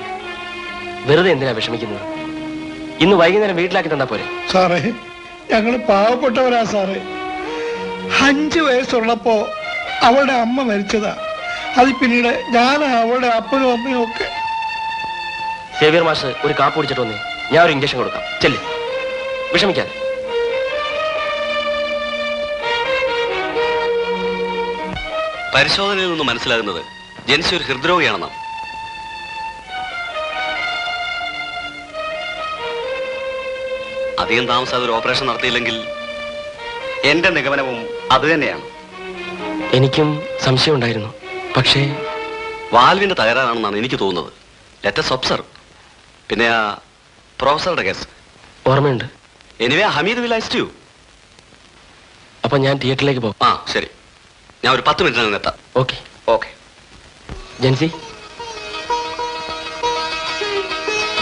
വെറുതെ എന്തിനാ വിഷമിക്കുന്നത്? ഇന്ന് വൈകുന്നേരം വീട്ടിലാക്കി തന്നാ പോരെ? സാറേ, ഞങ്ങൾ പാവപ്പെട്ടവരാ സാറേ. 5 വയസ്സുള്ളപ്പോ അവളുടെ അമ്മ മരിച്ചതാ. അത് പിന്നീട് ഞാൻ അവളുടെ അപ്പനും അമ്മയും ഒക്കെ. സേവിയർ മാഷ് ഒരു കാപ്പ് കുടിച്ചിട്ട് വന്നേ, ഞാൻ ഒരു ഇഞ്ചക്ഷൻ കൊടുക്കാം. ചെല്ല്, വിഷമിക്കാതെ. പരിശോധനയിൽ നിന്ന് മനസ്സിലാകുന്നത് ജെൻസി ഒരു ഹൃദ്രോഗിയാണെന്നാണ്. അധികം താമസാതെ ഒരു ഓപ്പറേഷൻ നടത്തിയില്ലെങ്കിൽ എന്റെ നിഗമനവും അത് തന്നെയാണ്. എനിക്കും സംശയം ഉണ്ടായിരുന്നു, പക്ഷേ വാൽവിന്റെ തകരാറാണെന്നാണ് എനിക്ക് തോന്നുന്നത്. Let's observe. പിന്നെ ആ പ്രൊഫസറുടെ കേസ് ഓർമ്മയുണ്ട്. Anyway Hameed will assist you. അപ്പൊ ഞാൻ തിയേറ്ററിലേക്ക് പോകും. ആ ശരി, ഞാൻ ഒരു 10 മിനിറ്റിനകം എത്താം. Okay. Okay. Jency,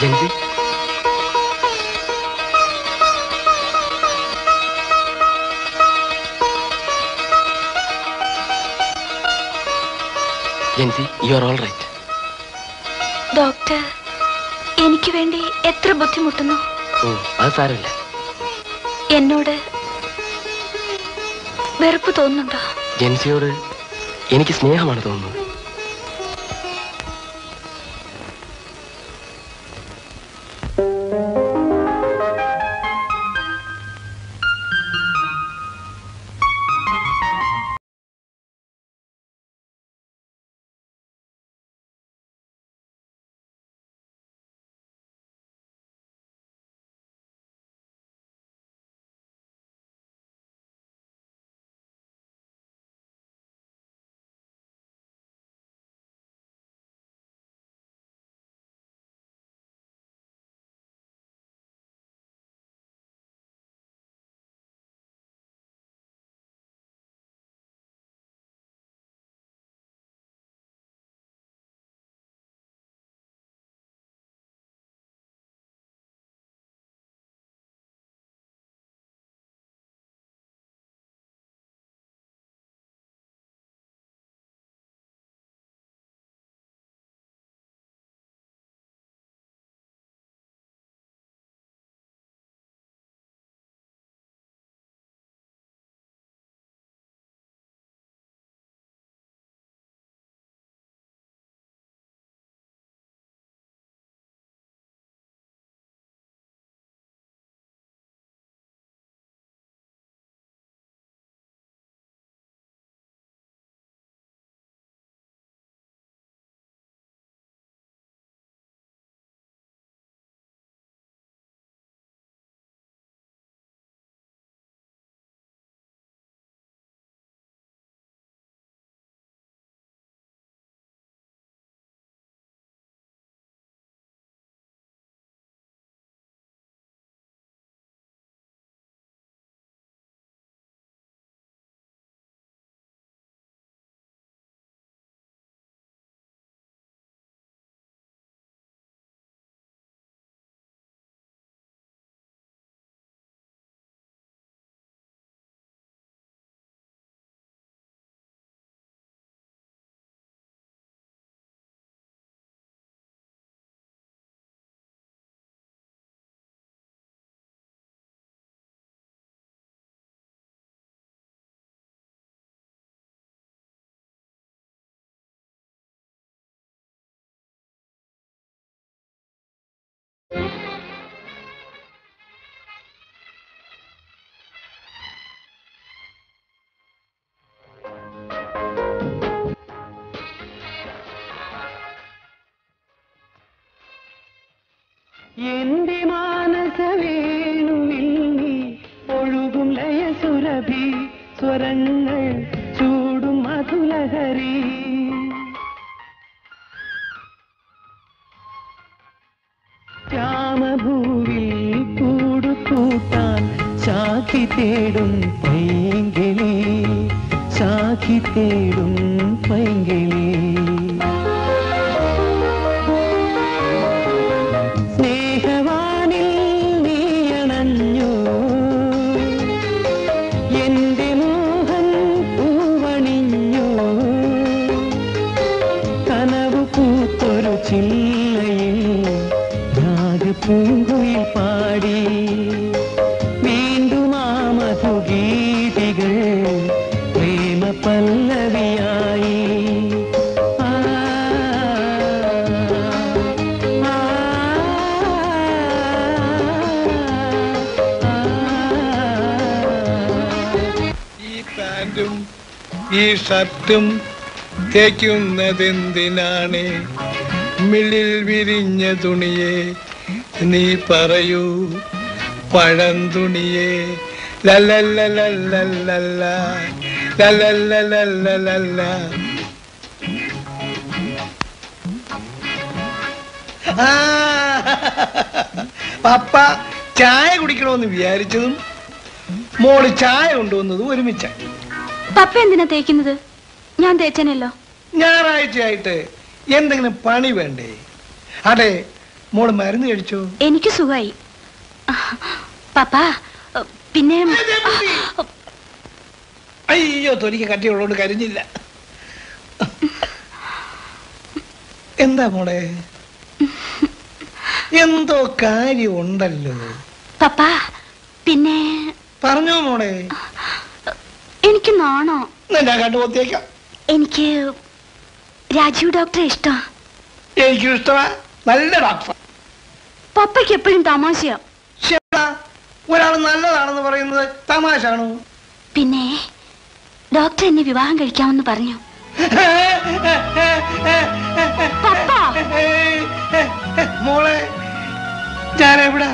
Jency, Jency, you are all right. Doctor എനിക്ക് വേണ്ടി എത്ര ബുദ്ധിമുട്ടുന്നു. അത് സാരമില്ല. എന്നോട് വെറുപ്പ് തോന്നുന്നുണ്ടോ? ജെൻസിയോട് എനിക്ക് സ്നേഹമാണ് തോന്നുന്നത്. എന്റെ മാനസവേണുവിൽ നീ ഒഴുകും ലയസുരഭി സ്വരങ്ങൾ ചൂടും മധുലഹരി ശ്യാമഭൂവിൽ കൂടുകൂട്ടാൻ സാഖി തേടും പൈങ്കിളി സാഖി തേടും പൈങ്കിളി ചില്ലയിൽ രാഗപൂങ്കുയിൽ പാടി വീണ്ടും ആ മധുഗീതികൾ പ്രേമ പല്ലവിയായി ഈ പാൻറ്റും ഈ ഷർട്ടും തേക്കുന്നതെന്തിനാണ്? മിഴിൽ വിരിഞ്ഞ തുണിയെ നീ പറയൂ പഴന്തുണിയെ. ലല്ലല്ലല്ലല്ലല്ല ലല്ലല്ലല്ലല്ലല്ല. ആ, പപ്പ ചായ കുടിക്കണമെന്ന് വിചാരിച്ചതും മോള് ചായ കൊണ്ടുവന്നതും ഒരുമിച്ചായി. പപ്പ എന്തിനാ തേക്കുന്നത്? ഞാൻ തേച്ചനല്ലോ. ഞായറാഴ്ചയായിട്ട് എന്തെങ്കിലും പണി വേണ്ടേ? അതെ, മോള് മരുന്ന് കഴിച്ചോ? എനിക്ക് സുഖമായി. പപ്പ പിന്നെ അയ്യോ, തൊലിക്ക് കട്ടിയുള്ളതുകൊണ്ട് കരിഞ്ഞില്ല. എന്താ മോളെ? എന്തോ കാര്യമുണ്ടല്ലോ. പപ്പ പിന്നെ പറഞ്ഞോ മോളെ. എനിക്ക് നാണോ. ഞാൻ കണ്ടുപോത്തേക്കാം. എനിക്ക് രാജീവ് ഡോക്ടറെ ഇഷ്ടമാ. എനിക്കും ഇഷ്ടമാ, നല്ല ഡോക്ടർ. പപ്പയ്ക്ക് എപ്പോഴും തമാശയാ. ഒരാൾ നല്ലതാണെന്ന് പറയുന്നത് തമാശാണോ? പിന്നെ ഡോക്ടർ എന്നെ വിവാഹം കഴിക്കാമെന്ന് പറഞ്ഞു. പപ്പ മോളെ, ഞാൻ എവിടാ?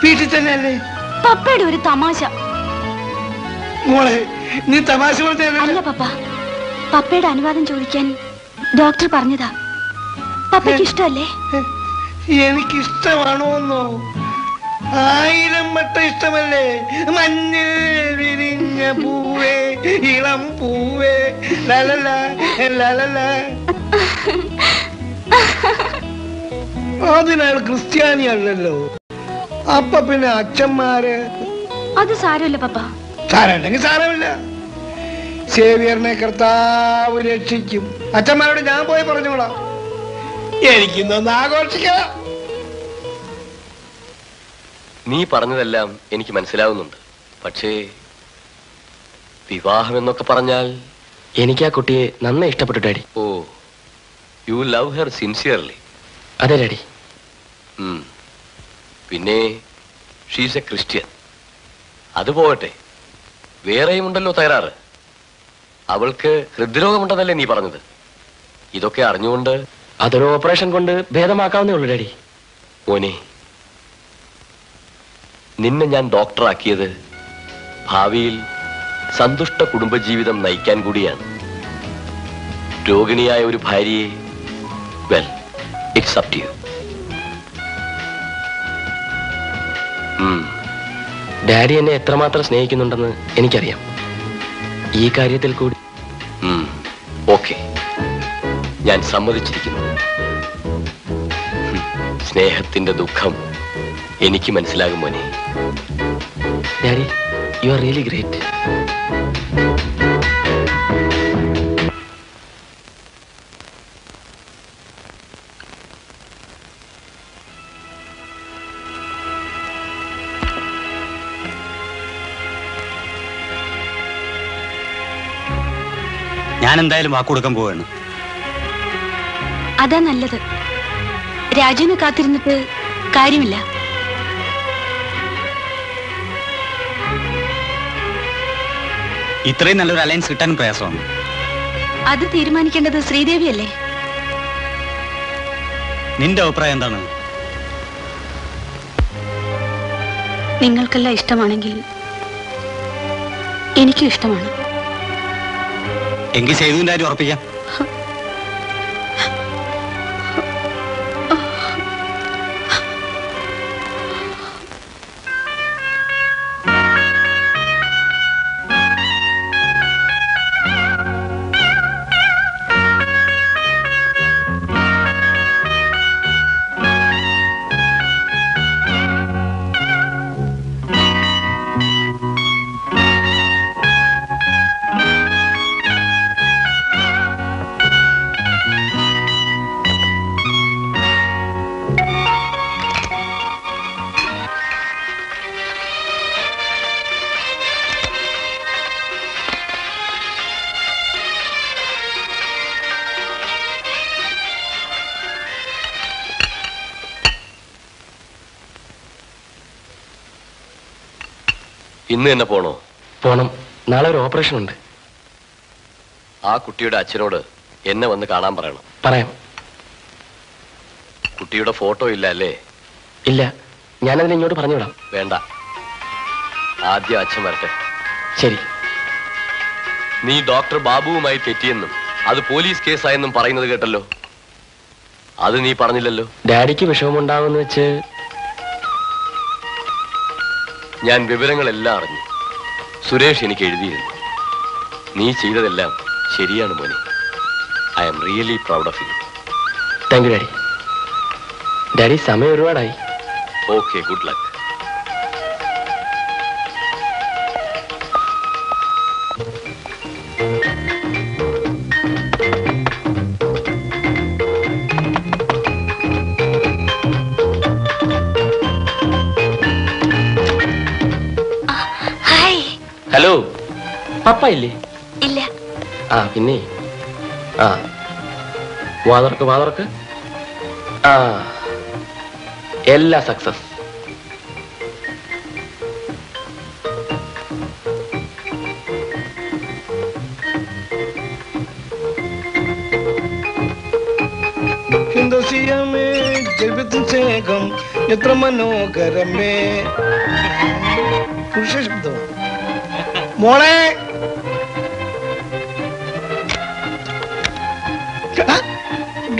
വീട്ടിൽ തന്നെ അല്ലേ? പപ്പയുടെ ഒരു തമാശ. മോളെ, നീ തമാശ അല്ല പപ്പ, പപ്പയുടെ അനുവാദം ചോദിക്കാൻ ഡോക്ടർ പറഞ്ഞതാ. പപ്പയ്ക്ക് ഇഷ്ടമല്ലേ? എനിക്കിഷ്ടമാണോന്നോ? 1000 വട്ടം ഇഷ്ടമല്ലേ? മഞ്ഞൾ വിരിഞ്ഞ പൂവേ, ഇളം പൂവേ, ലലല ലലല. അതിനാൽ ക്രിസ്ത്യാനിയല്ലല്ലോ. അപ്പൊ പിന്നെ അച്ഛന്മാര്? അത് സാരമില്ല പപ്പ. സാരമില്ലെങ്കിൽ സാരമില്ല. സേവിയറിനെ കർത്താവ് രക്ഷിക്കും. അച്ഛന്മാരോട് ഞാൻ പോയി പറഞ്ഞോളാം. എനിക്കിന്നൊന്ന് ആഘോഷിക്കണം. നീ പറഞ്ഞതെല്ലാം എനിക്ക് മനസ്സിലാവുന്നുണ്ട്. പക്ഷേ വിവാഹം എന്നൊക്കെ പറഞ്ഞാൽ എനിക്ക് ആ കുട്ടിയെ നന്നായി ഇഷ്ടപ്പെട്ടു daddy. Oh, you love her sincerely? അതെ ഡാഡി. പിന്നെ ഷീസ് എ ക്രിസ്ത്യൻ. അത് പോകട്ടെ, വേറെയും ഉണ്ടല്ലോ തയ്യാറ്. അവൾക്ക് ഹൃദ്രോഗമുണ്ടെന്നല്ലേ നീ പറഞ്ഞത്? ഇതൊക്കെ അറിഞ്ഞുകൊണ്ട് അതൊരു ഓപ്പറേഷൻ കൊണ്ട് ഭേദമാക്കാവുന്നേ ഉള്ളൂ ഡാഡി. മോനെ, നിന്നെ ഞാൻ ഡോക്ടറാക്കിയത് ഭാവിയിൽ സന്തുഷ്ട കുടുംബജീവിതം നയിക്കാൻ കൂടിയാണ്. രോഗിണിയായ ഒരു ഭാര്യയെ, well, it's up to you. Daddy എന്നെ എത്രമാത്രം സ്നേഹിക്കുന്നുണ്ടെന്ന് എനിക്കറിയാം. ഈ കാര്യത്തിൽ കൂടി ഓക്കെ, ഞാൻ സമ്മതിച്ചിരിക്കുന്നു. സ്നേഹത്തിന്റെ ദുഃഖം എനിക്ക് മനസ്സിലാകും മോനെ. Daddy, U are really great. ഞാൻ എന്തായാലും വാക്കുകൊടുക്കാൻ പോവാണ്. അതാ നല്ലത്. രാജുവിനെ കാത്തിരുന്നിട്ട് കാര്യമില്ല. ഇത്രയും നല്ലൊരു അലയൻസ് കിട്ടാനും പ്രയാസമാണ്. അത് തീരുമാനിക്കേണ്ടത് ശ്രീദേവിയല്ലേ? നിന്റെ അഭിപ്രായം എന്താണ്? നിങ്ങൾക്കെല്ലാം ഇഷ്ടമാണെങ്കിൽ എനിക്കും ഇഷ്ടമാണ്. എങ്കിൽ സേതുവിന്റെ കാര്യം ഉറപ്പിക്കാം. ഇന്ന് തന്നെ പോണോ? പോണം. നാളെ ഒരു ഓപ്പറേഷൻ ഉണ്ട്. ആ കുട്ടിയുടെ അച്ഛനോട് എന്നെ വന്ന് കാണാൻ പറയണം. പറയാം. കുട്ടിയുടെ ഫോട്ടോ ഇല്ല അല്ലേ? ഇല്ല, ഞാനതിനെ ഇങ്ങോട്ട് പറഞ്ഞുവിടാം. വേണ്ട, ആദ്യം അച്ഛൻ വരട്ടെ. ശരി. നീ ഡോക്ടർ ബാബുവുമായി തെറ്റിയെന്നും അത് പോലീസ് കേസായെന്നും പറയുന്നത് കേട്ടല്ലോ. അത് നീ പറഞ്ഞില്ലല്ലോ. ഡാഡിക്ക് വിഷമമുണ്ടാവുമെന്ന് വെച്ച് ഞാൻ വിവരങ്ങളെല്ലാം അറിഞ്ഞു. സുരേഷ് എനിക്ക് എഴുതിയിരുന്നു. നീ ചെയ്തതെല്ലാം ശരിയാണ് മോനെ. I am really proud of you. Thank you daddy. Daddy, സമയം ഒരുപാടായി. Okay, good luck. Hi. Hello, papa ഇല്ലേ? ഇല്ല. ആ പിന്നെ വാതർക്ക് എല്ലാ സക്സസ്. ഹിന്ദുസിയമേ ജപിച്ചേകം എത്ര മനോഹരമേ. പുരുഷ ശബ്ദം. മോളെ,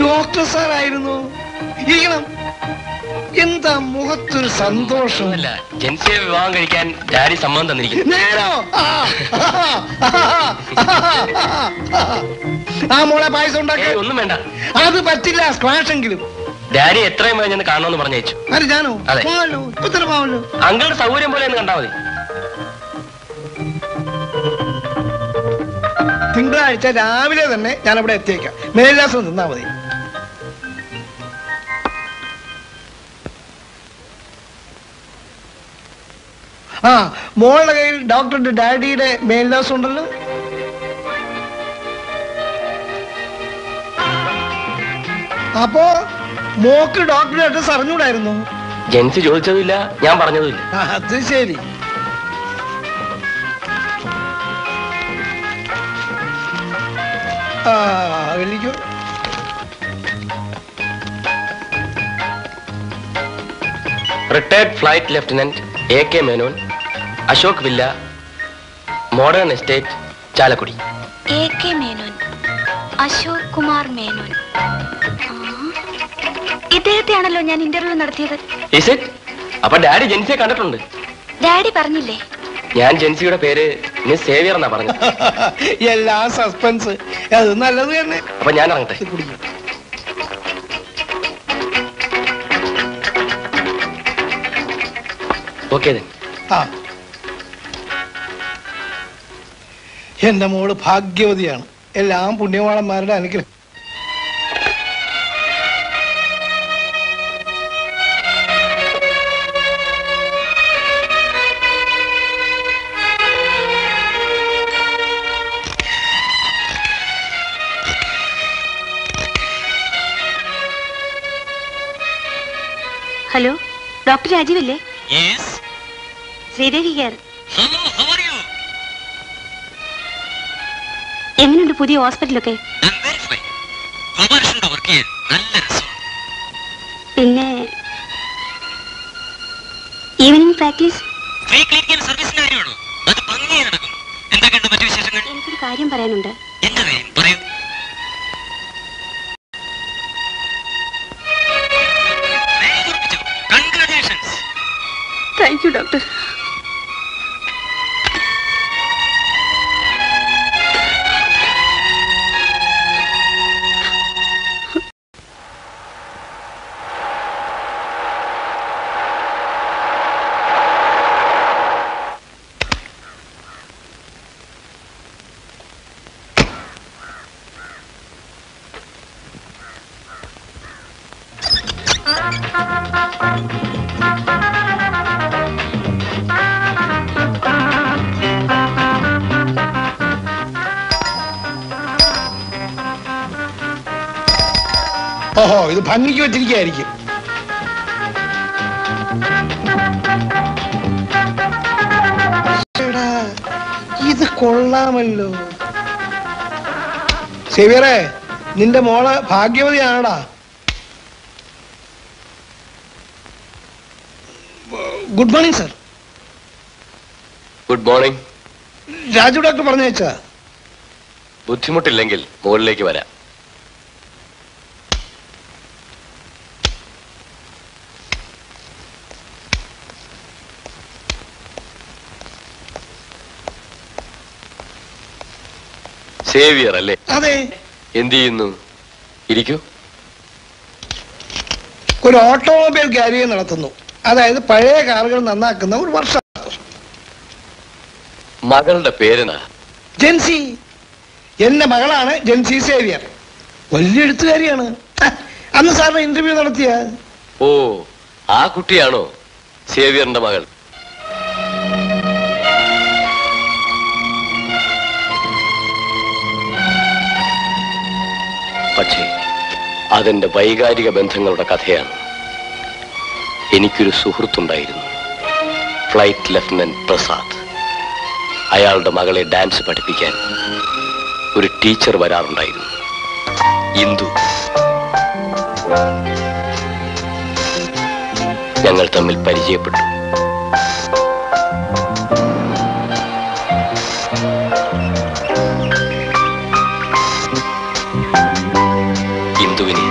ഡോക്ടർ സാറായിരുന്നു. ഇരിക്കണം. എന്താ മുഖത്തൊരു സന്തോഷം. ജെൻസിയെ വിവാഹം കഴിക്കാൻ ഡാഡി സമ്മതം തന്നിരിക്കുന്നു. നേരോ? ആ മോളെ പായസം ഉണ്ടാക്കി. ഒന്നും വേണ്ട. അത് പറ്റില്ല, സ്ക്വാഷ് എങ്കിലും. ഡാഡി എത്രയും വേഗം ഞാൻ കാണണമെന്ന് പറഞ്ഞയച്ചു. അത് ഞാനോ? അതെ. ഇപ്പൊ തന്നെ പോവല്ലോ. അങ്കിളുടെ സൗകര്യം പോലെ ഒന്ന് കണ്ടാ മതി. തിങ്കളാഴ്ച രാവിലെ തന്നെ ഞാൻ അവിടെ എത്തിയേക്കാം. മേൽവിലാസം തിന്നാ മതി. ആ, മോളുടെ കയ്യിൽ ഡോക്ടറുടെ ഡാഡിയുടെ മേൽവിലാസം ഉണ്ടല്ലോ. അപ്പോ മോക്ക് ഡോക്ടറുടെ അഡ്രസ് അറിഞ്ഞൂടായിരുന്നു? ജെൻസി ചോദിച്ചതുമില്ല, ഞാൻ പറഞ്ഞതുമില്ല. അത് ശരി. വിളിക്കൂ. Retired flight lieutenant AK Menon, Ashok villa, modern estate, Chalakudy. AK Menon, Ashok Kumar Menon. ഇദ്ദേഹത്തെയാണല്ലോ ഞാൻ ഇന്റർവ്യൂ നടത്തിയത്. Is it? അപ്പൊ ഡാഡി ജെൻസിയെ കണ്ടിട്ടുണ്ട്. ഡാഡി പറഞ്ഞില്ലേ? ഞാൻ ജെൻസിയുടെ പേര് മിസ് സേവിയർ എന്നാ പറഞ്ഞത്. എല്ലാ സസ്പെൻസ്. അത് നല്ലത് തന്നെ. അപ്പൊ ഞാൻ ഇറങ്ങട്ടെ. ഓക്കെ. എന്റെ മോള് ഭാഗ്യവതിയാണ്. എല്ലാം പുണ്യവാളന്മാരുടെ അനുഗ്രഹം. ഹലോ, ഡോക്ടർ രാജീവല്ലേ? ശ്രീദേവി കെയർ. എങ്ങനെയുണ്ട് പുതിയ ഹോസ്പിറ്റലൊക്കെ? പിന്നെ ഈവനിങ് പ്രാക്ടീസ്. എനിക്കൊരു കാര്യം പറയാനുണ്ട്. Thank you doctor. ഓഹോ, ഇത് ഭംഗിക്ക് വെച്ചിരിക്കുകയായിരിക്കും. കൊള്ളാമല്ലോ. സേവിയറെ, നിന്റെ മോള് ഭാഗ്യവതിയാണടാ. Good morning sir. Good morning. Raju doctor പറഞ്ഞയച്ചാ? ബുദ്ധിമുട്ടില്ലെങ്കിൽ മുകളിലേക്ക് വരാം. സേവിയർ അല്ലേ? അതെ. എന്ത് ചെയ്യുന്നു? ഇരിക്കൂ. ഒരു ഓട്ടോമൊബൈൽ ഗാരേജ് നടത്തുന്നു. അതായത് പഴയ കാറുകൾ നന്നാക്കുന്ന ഒരു വർഷം. മകളുടെ പേരെന്നാ? ജെൻസി. എന്റെ മകളാണ് ജെൻസി സേവിയർ. വലിയ എഴുത്തുകാരിയാണ്. അന്ന് സാറിന് ഇന്റർവ്യൂ നടത്തിയ. ഓ, ആ കുട്ടിയാണോ സേവിയറിന്റെ മകൾ? പക്ഷേ അതെന്റെ വൈകാരിക ബന്ധങ്ങളുടെ കഥയാണ്. എനിക്കൊരു സുഹൃത്തുണ്ടായിരുന്നു, ഫ്ലൈറ്റ് ലഫ്റ്റനന്റ് പ്രസാദ്. അയാളുടെ മകളെ ഡാൻസ് പഠിപ്പിക്കാൻ ഒരു ടീച്ചർ വരാറുണ്ടായിരുന്നു, ഇന്ദു. ഞങ്ങൾ തമ്മിൽ പരിചയപ്പെട്ടു. ഇന്ദുവിനെ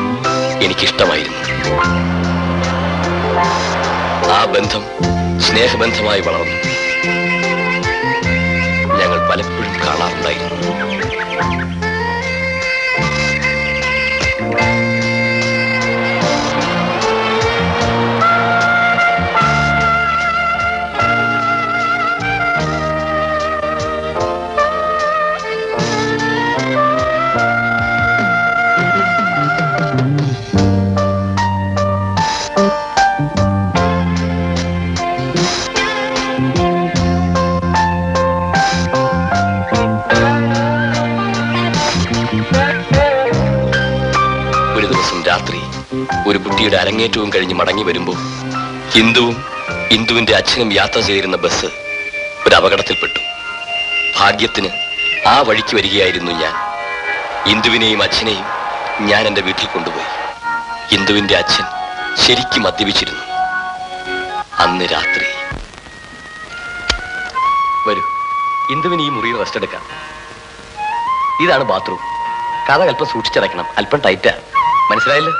എനിക്കിഷ്ടമായിരുന്നു. ആ ബന്ധം സ്നേഹബന്ധമായി വളർന്നു. ഞങ്ങൾ പലപ്പോഴും കാണാറുണ്ടായിരുന്നു. ഒരു കുട്ടിയുടെ അരങ്ങേറ്റവും കഴിഞ്ഞ് മടങ്ങി വരുമ്പോൾ ഇന്ദുവിന്റെ അച്ഛനും യാത്ര ചെയ്തിരുന്ന ബസ് ഒരു അപകടത്തിൽപ്പെട്ടു. ഭാഗ്യത്തിന് ആ വഴിക്ക് വരികയായിരുന്നു ഞാൻ. ഇന്ദുവിനെയും അച്ഛനെയും ഞാൻ എൻ്റെ വീട്ടിൽ കൊണ്ടുപോയി. ഇന്ദുവിന്റെ അച്ഛൻ ശരിക്കും മദ്യപിച്ചിരുന്നു. അന്ന് രാത്രി. വരൂ, ഇന്ദുവിന് ഈ മുറിയിൽ റെസ്റ്റ് എടുക്കാം. ഇതാണ് ബാത്റൂം. കഥ അല്പം സൂക്ഷിച്ചടയ്ക്കണം, അല്പം ടൈറ്റാ. മനസ്സിലായില്ലേ?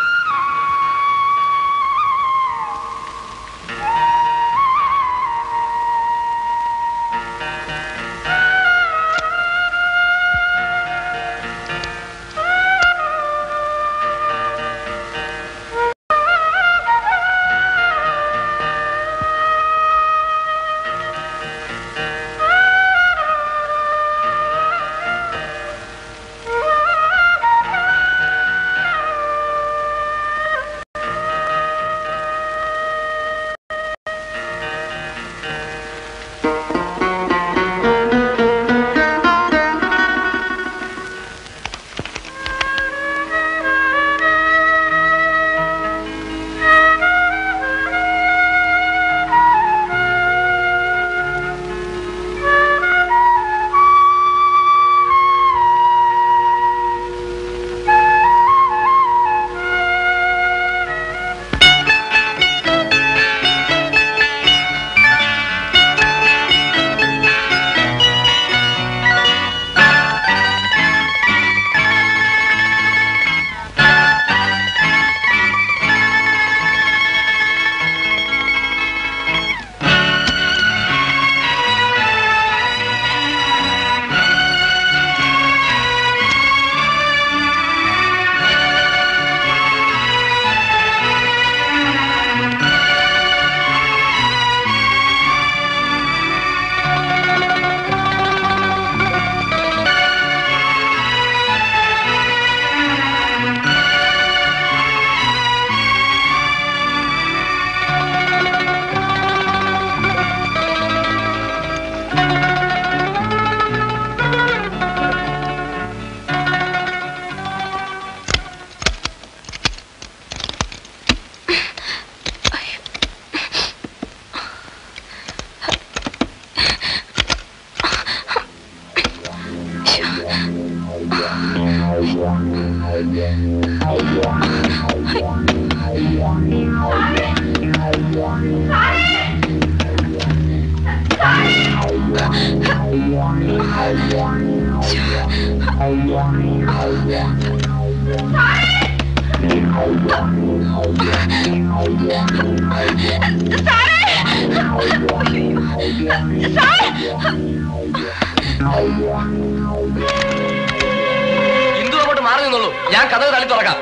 ഇന്ദു അങ്ങോട്ട് മാറി നിന്നുള്ളൂ, ഞാൻ കഥ തള്ളി തുറക്കാം.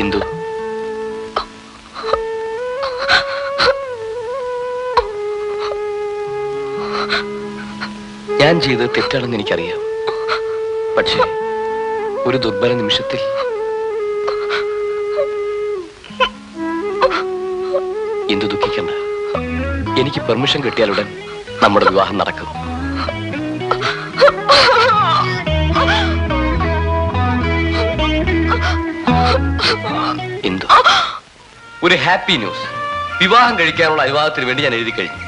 ഇന്ദു, ഞാൻ ചെയ്തത് തെറ്റാണെന്ന് എനിക്കറിയാം. പക്ഷേ ഒരു ദുർബല നിമിഷത്തിൽ ഇന്ദു ദുഃഖിക്കണ്ട. എനിക്ക് പെർമിഷൻ കിട്ടിയാലുടൻ നമ്മുടെ വിവാഹം നടക്കും. ഇന്ദു, ഒരു ഹാപ്പി ന്യൂസ്. വിവാഹം കഴിക്കാനുള്ള അനുവാദത്തിന് വേണ്ടി ഞാൻ എഴുതി കഴിഞ്ഞു.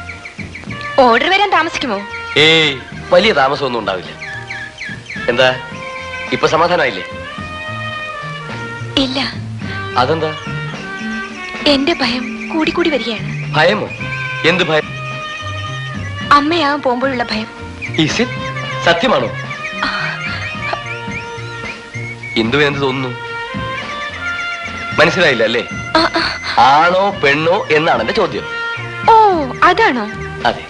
ഓർഡർ വരാൻ താമസിക്കുമോ? ഏയ്, വലിയ താമസമൊന്നും ഉണ്ടാവില്ല. എന്താ, ഇപ്പൊ സമാധാനായില്ലേ? ഇല്ല. അതെന്താ? എന്റെ ഭയം കൂടിക്കൂടി വരികയാണ്. ഭയമോ? എന്ത് ഭയം? അമ്മയാവാൻ പോകുമ്പോഴുള്ള ഭയം. സത്യമാണോ? ഇന്ദു എന്ത് തോന്നുന്നു? മനസ്സിലായില്ല അല്ലേ? ആണോ പെണ്ണോ എന്നാണ് എന്റെ ചോദ്യം. ഓ, അതാണോ? അതെ.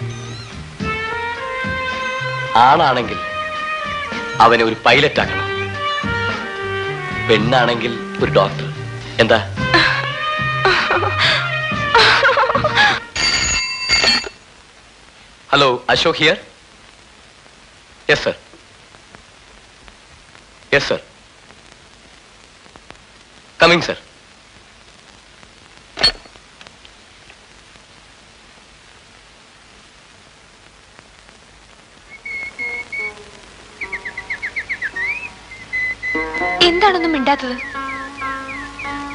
ആണാണെങ്കിൽ അവനെ ഒരു പൈലറ്റ് ആക്കണം, പെണ്ണാണെങ്കിൽ ഒരു ഡോക്ടർ. എന്താ? Hello, Ashok here. Yes sir. Yes sir. Coming sir. എന്താണൊന്നും മിണ്ടാത്തത്?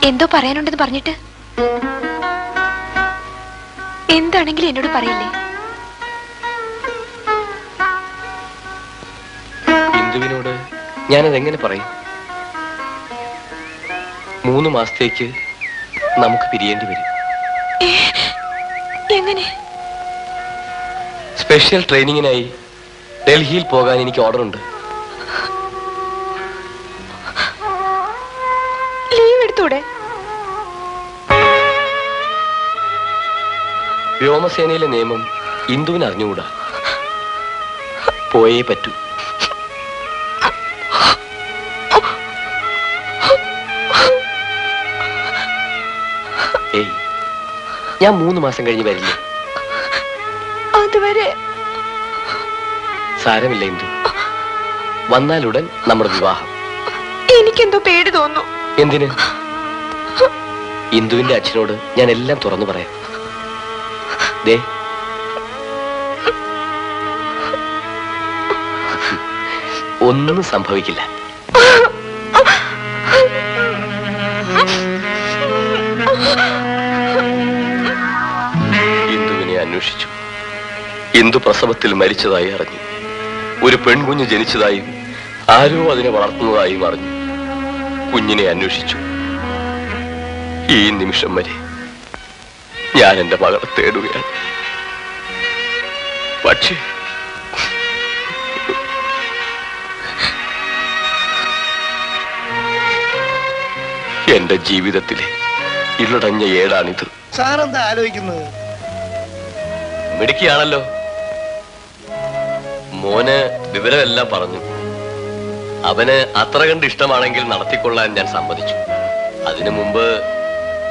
എന്തോ പറയാനുണ്ടെന്ന് പറഞ്ഞിട്ട്. എന്താണെങ്കിലും എന്നോട് പറയില്ലേ? ഇന്ദുവിനോട് ഞാനതെങ്ങനെ പറയും? 3 മാസത്തേക്ക് നമുക്ക് പിരിയേണ്ടി വരും. എങ്ങനെ? സ്പെഷ്യൽ ട്രെയിനിങ്ങിനായി ഡൽഹിയിൽ പോകാൻ എനിക്ക് ഓർഡർ ഉണ്ട്. ലീവ് എടുത്തൂടെ? വ്യോമസേനയിലെ നിയമം ഇന്ദുവിന് അറിഞ്ഞുകൂടാ. പോയേ പറ്റൂ. ഏയ്, ഞാൻ 3 മാസം കഴിഞ്ഞ് വരില്ലേ? അതുവരെ സാരമില്ല ഇന്ദു, വന്നാലുടൻ നമ്മുടെ വിവാഹം. എനിക്കെന്തോ പേടി തോന്നുന്നു. എന്തിന്? ഇന്ദുവിന്റെ അച്ഛനോട് ഞാൻ എല്ലാം തുറന്നു പറയാം. ദേ, ഒന്നും സംഭവിക്കില്ല. ഇന്ദുവിനെ അന്വേഷിച്ചു. ഇന്ദു പ്രസവത്തിൽ മരിച്ചതായി അറിഞ്ഞു. ഒരു പെൺകുഞ്ഞ് ജനിച്ചതായും ആരോ അതിനെ വളർത്തുന്നതായും അറിഞ്ഞു. കുഞ്ഞിനെ അന്വേഷിച്ചു. ഈ നിമിഷം വരെ ഞാൻ എന്റെ മകളെ തേടുകയാണ്. പക്ഷേ എന്റെ ജീവിതത്തിലെ ഇരുളടഞ്ഞ ഏടാണിത്. സാറെന്താ ആലോചിക്കുന്നത്? മിടുക്കിയാണല്ലോ. മോന് വിവരമെല്ലാം പറഞ്ഞു. അവന് അത്ര കണ്ട് ഇഷ്ടമാണെങ്കിൽ നടത്തിക്കൊള്ളാൻ ഞാൻ സമ്മതിച്ചു. അതിനു മുമ്പ്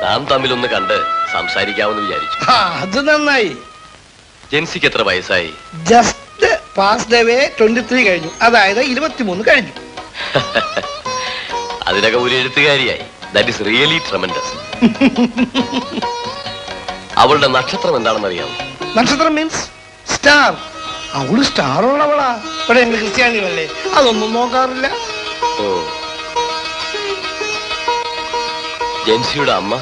നാം തമ്മിലൊന്ന് കണ്ട് സംസാരിക്കാമെന്ന് വിചാരിച്ചു. അത് നന്നായി. ജെൻസിക്ക് എത്ര വയസ്സായി? ജസ്റ്റ് പാസ്ഡ് അവേ 23 കഴിഞ്ഞു. അതായത് 23 കഴിഞ്ഞു. അതിനൊക്കെ ഒരു എഴുത്തുകാരിയായി. That is really tremendous. അവളുടെ നക്ഷത്രം എന്താണെന്ന് അറിയാമോ? നക്ഷത്രം മീൻസ് സ്റ്റാർ. അവള് സ്റ്റാർ ഉള്ളവളാ. ഇവിടെ ഞങ്ങൾ ക്രിസ്ത്യാനികളല്ലേ, അതൊന്നും നോക്കാറില്ല. ഓ, ജെൻസിയുടെ അമ്മ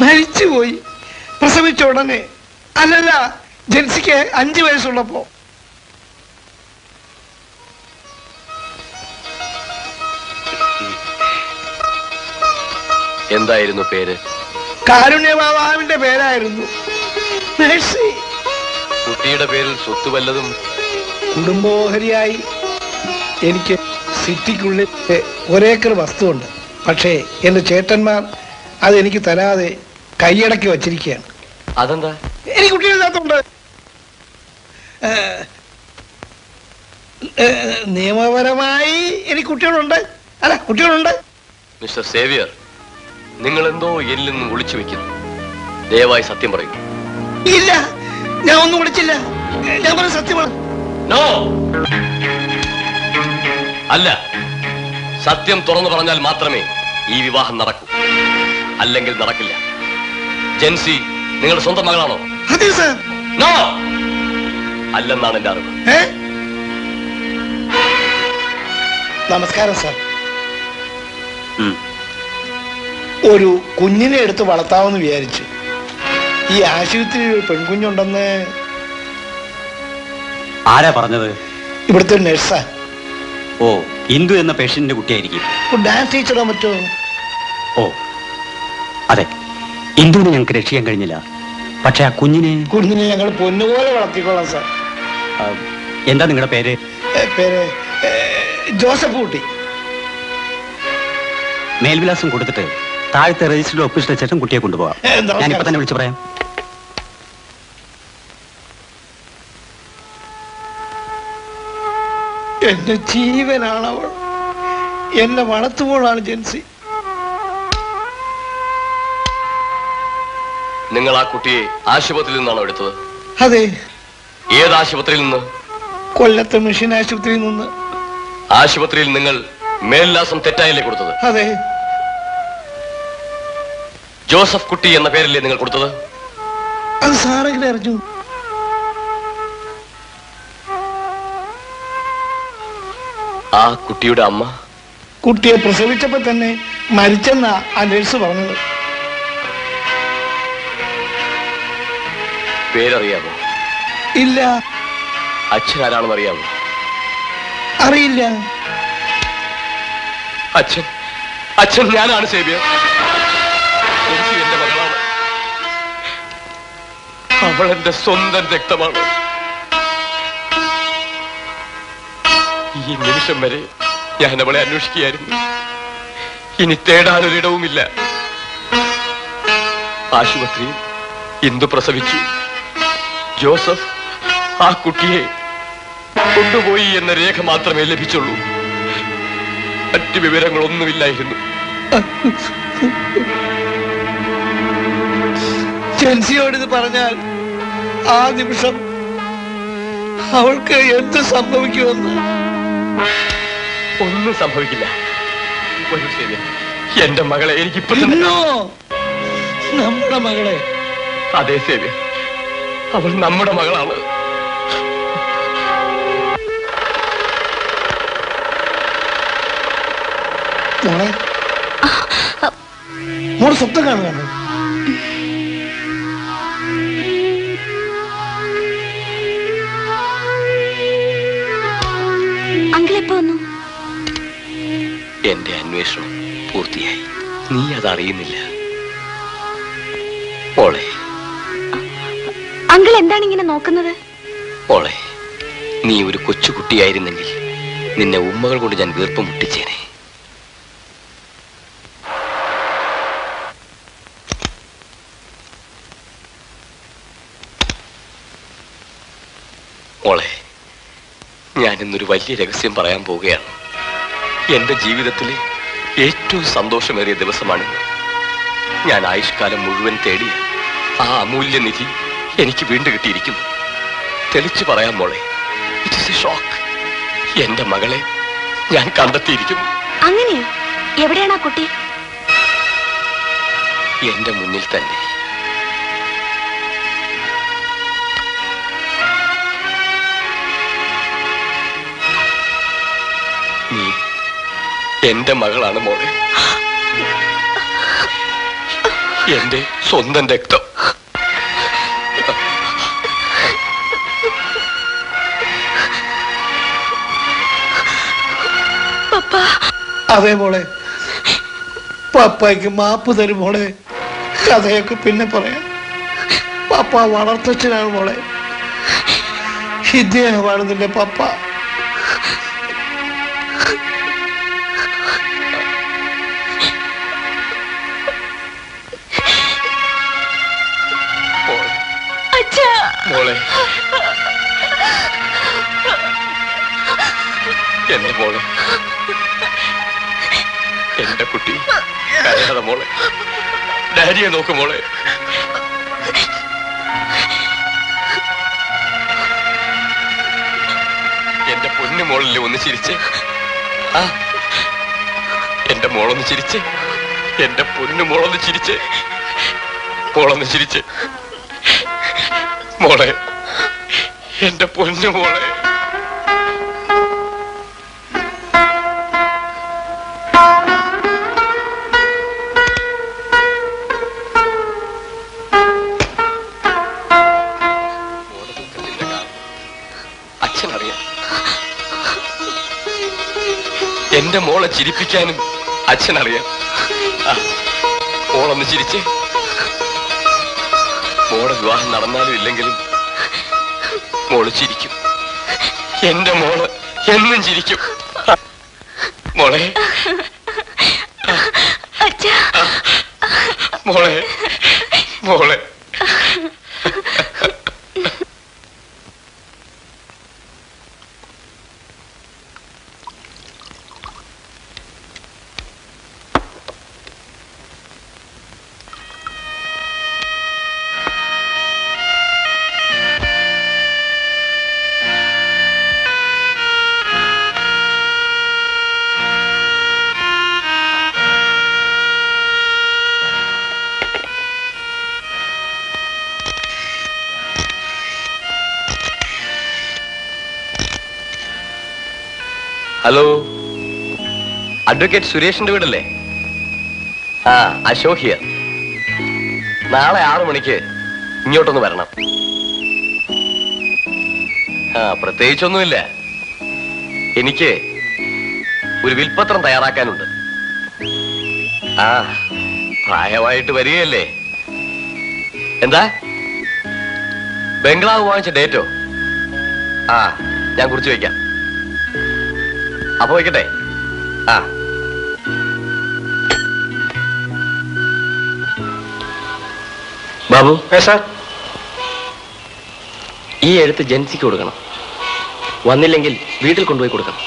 മരിച്ചുപോയി പ്രസവിച്ച ഉടനെ. അല്ലല്ല, ജെൻസിക്ക് 5 വയസ്സുള്ളപ്പോ. എന്തായിരുന്നു പേര്? കാരുണ്യബാബാവിന്റെ പേരായിരുന്നു. മേഴ്സി. കുട്ടിയുടെ പേരിൽ സ്വത്ത് വല്ലതും? കുടുംബോഹരിയായി എനിക്ക് സിറ്റിക്കുള്ളിൽ 1 ഏക്കർ വസ്തുവുണ്ട്. പക്ഷേ എന്റെ ചേട്ടന്മാർ അതെനിക്ക് തരാതെ കൈയടക്കി വച്ചിരിക്കുകയാണ്. അതെന്താ? എനിക്ക് കുട്ടികളില്ലാത്തതുണ്ട്. നിയമപരമായി എനിക്ക് കുട്ടികളുണ്ട്. അല്ല, കുട്ടികളുണ്ട്. മിസ്റ്റർ സേവിയർ, നിങ്ങൾ എന്തോ എന്നിൽ നിന്നും ഒളിച്ചു വെക്കുന്നു. ദയവായി സത്യം പറയൂ. ഇല്ല, ഞാൻ ഒന്നും വിളിച്ചില്ല. ഞാൻ പറഞ്ഞ സത്യമാണ്. നോ, അല്ല. സത്യം തുറന്നു പറഞ്ഞാൽ മാത്രമേ ഈ വിവാഹം നടക്കൂ. അല്ലെങ്കിൽ നടക്കില്ല. ജെൻസി നിങ്ങളുടെ സ്വന്തം മകളാണോ? അതെ സാർ. നോ, അല്ലെന്നാണ് എന്റെ അറിവ്. നമസ്കാരം സാർ. ഒരു കുഞ്ഞിനെ എടുത്ത് വളർത്താമെന്ന് വിചാരിച്ചു. ഈ ആശുപത്രിയിൽ ഒരു പെൺകുഞ്ഞുണ്ടെന്ന്. ആരാ പറഞ്ഞത്? ഇവിടുത്തെ ഒരു നഴ്സാ. ഓ, ഇന്ദു എന്ന പേഷ്യന്റിന്റെ കുട്ടിയായിരിക്കും. ഡാൻസ് ടീച്ചറോ മറ്റോ? ഓ അതെ, ഇന്ദുവിനെ ഞങ്ങൾക്ക് രക്ഷിക്കാൻ കഴിഞ്ഞില്ല. പക്ഷെ ആ കുഞ്ഞിനെ ഞങ്ങൾ പൊന്നുപോലെ വളർത്തിക്കൊള്ളാം സാർ. എന്താ നിങ്ങളുടെ പേര്? പേര് ജോസഫ് കുട്ടി. മേൽവിലാസം കൊടുത്തിട്ട് താഴത്തെ രജിസ്റ്ററിൽ ഒപ്പിച്ച ശേഷം കുട്ടിയെ കൊണ്ടുപോകാം. ഞാനിപ്പോ തന്നെ വിളിച്ചു പറയാം. എന്റെ ജീവനാണവൾ. എന്നെ വളർത്തുമ്പോഴാണ് ജെൻസി. നിങ്ങൾ ആ കുട്ടിയെ ആശുപത്രിയിൽ നിന്നാണോ എടുത്തത്? അതെ. ഏത് ആശുപത്രിയിൽ നിന്ന്? കൊല്ലത്തെ മിഷൻ ആശുപത്രിയിൽ നിന്ന്. ആശുപത്രിയിൽ നിങ്ങൾ മേൽവിലാസം തെറ്റായല്ലേ കൊടുത്തത്? അതെ. ജോസഫ് കുട്ടി എന്ന പേരല്ലേ നിങ്ങൾ കൊടുത്തത്? അത് സാറെങ്ങനെ അറിഞ്ഞു? ആ കുട്ടിയുടെ അമ്മ കുട്ടിയെ പ്രസവിച്ചപ്പോ തന്നെ മരിച്ചെന്നാ ആ നഴ്സ് പറഞ്ഞത്. പേരറിയാമോ? ഇല്ല. അച്ഛൻ ആരാണെന്ന് അറിയാമോ? അറിയില്ല. അച്ഛൻ ഞാനാണ് സേവ്യർ. എന്റെ മകളാണ്. അവൾ എന്റെ സ്വന്തം രക്തമാണ്. ഈ നിമിഷം വരെ ഞാൻ അവളെ അന്വേഷിക്കുകയായിരുന്നു. ഇനി തേടാനൊരിടവുമില്ല. ആശുപത്രിയിൽ ഇന്ദു പ്രസവിച്ചു. ജോസഫ് ആ കുട്ടിയെ കൊണ്ടുപോയി എന്ന രേഖ മാത്രമേ ലഭിച്ചുള്ളൂ. മറ്റു വിവരങ്ങളൊന്നുമില്ലായിരുന്നു. ജെൻസിയോട് ഇത് പറഞ്ഞാൽ ആ നിമിഷം അവൾക്ക് എന്ത് സംഭവിക്കുമെന്ന്. ഒന്നും സംഭവിക്കില്ല. എന്റെ മകളെ എനിക്കിപ്പോ നമ്മുടെ മകളെ. അതെ സേവ്യ, അവൾ നമ്മുടെ മകളാണ്. മോളെ, മോള് സ്വപ്നം കാണുകയാണ്. അങ്കിൾ എപ്പോ വന്നു? എന്റെ അന്വേഷണം പൂർത്തിയായി. നീ അതറിയുന്നില്ല മോളെ. അങ്കിൾ എന്താണ് ഇങ്ങനെ നോക്കുന്നത്? മോളെ, നീ ഒരു കൊച്ചുകുട്ടിയായിരുന്നെങ്കിൽ നിന്നെ ഉമ്മകൾ കൊണ്ട് ഞാൻ വീർപ്പ് മുട്ടിച്ചേനെ. മോളെ, ഞാൻ ഇന്നൊരു വലിയ രഹസ്യം പറയാൻ പോവുകയാണ്. എന്റെ ജീവിതത്തിലെ ഏറ്റവും സന്തോഷമേറിയ ദിവസമാണിന്ന്. ഞാൻ ആയുഷ്കാലം മുഴുവൻ തേടിയ ആ അമൂല്യ നിധി എനിക്ക് വീണ്ടും കിട്ടിയിരിക്കുന്നു. തെളിച്ചു പറയാം മോളെ, ഇറ്റ് ഈസ് എ ഷോക്ക്. എന്റെ മകളെ ഞാൻ കണ്ടെത്തിയിരിക്കുന്നു. അങ്ങനെയോ? എവിടെയാണ് ആ കുട്ടി? എന്റെ മുന്നിൽ തന്നെ. നീ എന്റെ മകളാണ് മോളെ, എന്റെ സ്വന്തം രക്തം. അതെ മോളെ, പപ്പയ്ക്ക് മാപ്പ് തരും മോളെ. കഥയൊക്കെ പിന്നെ പറയാം. പപ്പ വളർത്തച്ഛനാണ് മോളെ. ഇദ്ദേഹമാണ് നിന്റെ പപ്പ. മോളെ, എന്റെ മോളെ, എന്റെ കുട്ടി കരയാതെ മോളെ. ഡാഡിയെ നോക്ക് മോളെ. എന്റെ പൊന്നു മോളല്ലേ ഒന്ന് ചിരിച്ച്. ആ, എന്റെ മോളൊന്ന് ചിരിച്ച്. എന്റെ പൊന്നു മോളൊന്ന് ചിരിച്ച്. മോളൊന്ന് ചിരിച്ച്. മോളെ, എന്റെ പൊന്നു മോളെ. അച്ഛനറിയാം. എന്റെ മോളെ ചിരിപ്പിക്കാനും അച്ഛനറിയാം. മോളൊന്ന് ചിരിച്ച്. മോളെ വിവാഹം നടന്നാലും ഇല്ലെങ്കിലും മോള് ചിരിക്കും. എന്റെ മോള് എന്നും ചിരിക്കും. മോളെ, മോളെ, മോളെ. ഹലോ, അഡ്വക്കേറ്റ് സുരേഷിന്റെ വീടല്ലേ? ആ, അശോക് ഹിയർ. നാളെ 6 മണിക്ക് ഇങ്ങോട്ടൊന്ന് വരണം. ആ, പ്രത്യേകിച്ചൊന്നുമില്ല. എനിക്ക് ഒരു വിൽപ്പത്രം തയ്യാറാക്കാനുണ്ട്. ആ, പ്രായമായിട്ട് വരികയല്ലേ. എന്താ? ബംഗ്ലാവ് വാങ്ങിച്ച ഡേറ്റോ? ആ, ഞാൻ കുറിച്ച് വയ്ക്കാം. അപ്പൊ വയ്ക്കട്ടെ. ആ, ബാബു സാർ, ഈ എഴുത്ത് ജൻസിക്ക് കൊടുക്കണം. വന്നില്ലെങ്കിൽ വീട്ടിൽ കൊണ്ടുപോയി കൊടുക്കണം.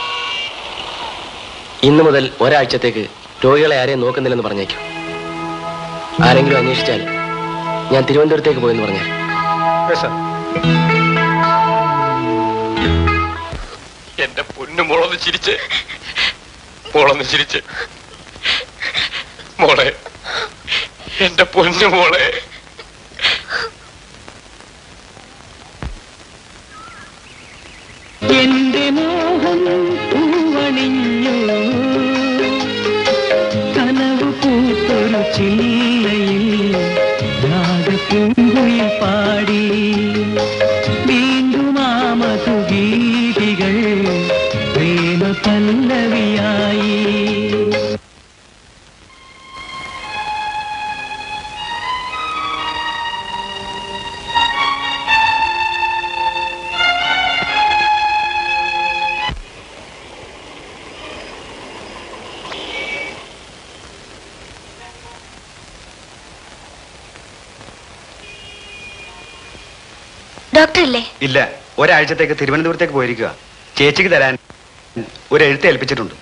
ഇന്നു മുതൽ ഒരാഴ്ചത്തേക്ക് രോഗികളെ ആരെയും നോക്കുന്നില്ലെന്ന് പറഞ്ഞേക്കും. ആരെങ്കിലും അന്വേഷിച്ചാൽ ഞാൻ തിരുവനന്തപുരത്തേക്ക് പോയെന്ന് പറഞ്ഞാൽ. എന്റെ പൊന്നു മോളൊന്ന് ചിരിച്ച്. മോളൊന്ന് ചിരിച്ച്. മോളെ, എന്റെ പൊന്നു മോളെ. എന്റെ മോഹം പൂവണിഞ്ഞു, കനവ് പൂത്തൊരു ചില്ലയിൽ രാഗപ്പൂങ്കുയിൽ പാടി. വീണ്ടും ആ മധുഗീതികൾ പ്രേമ പല്ലവിയായി. ഡോക്ടർ ഇല്ലേ? ഇല്ല, ഒരാഴ്ചത്തേക്ക് തിരുവനന്തപുരത്തേക്ക് പോയിരിക്കുക. ചേച്ചിക്ക് തരാൻ ഒരു എഴുത്ത് ഏൽപ്പിച്ചിട്ടുണ്ട്.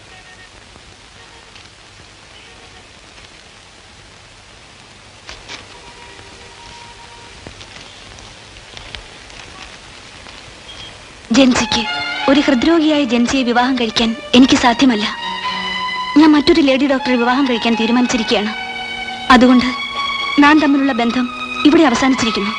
ജെൻസിക്ക്, ഒരു ഹൃദ്രോഗിയായ ജെൻസിയെ വിവാഹം കഴിക്കാൻ എനിക്ക് സാധ്യമല്ല. ഞാൻ മറ്റൊരു ലേഡി ഡോക്ടറെ വിവാഹം കഴിക്കാൻ തീരുമാനിച്ചിരിക്കുകയാണ്. അതുകൊണ്ട് നാം തമ്മിലുള്ള ബന്ധം ഇവിടെ അവസാനിച്ചിരിക്കുന്നു.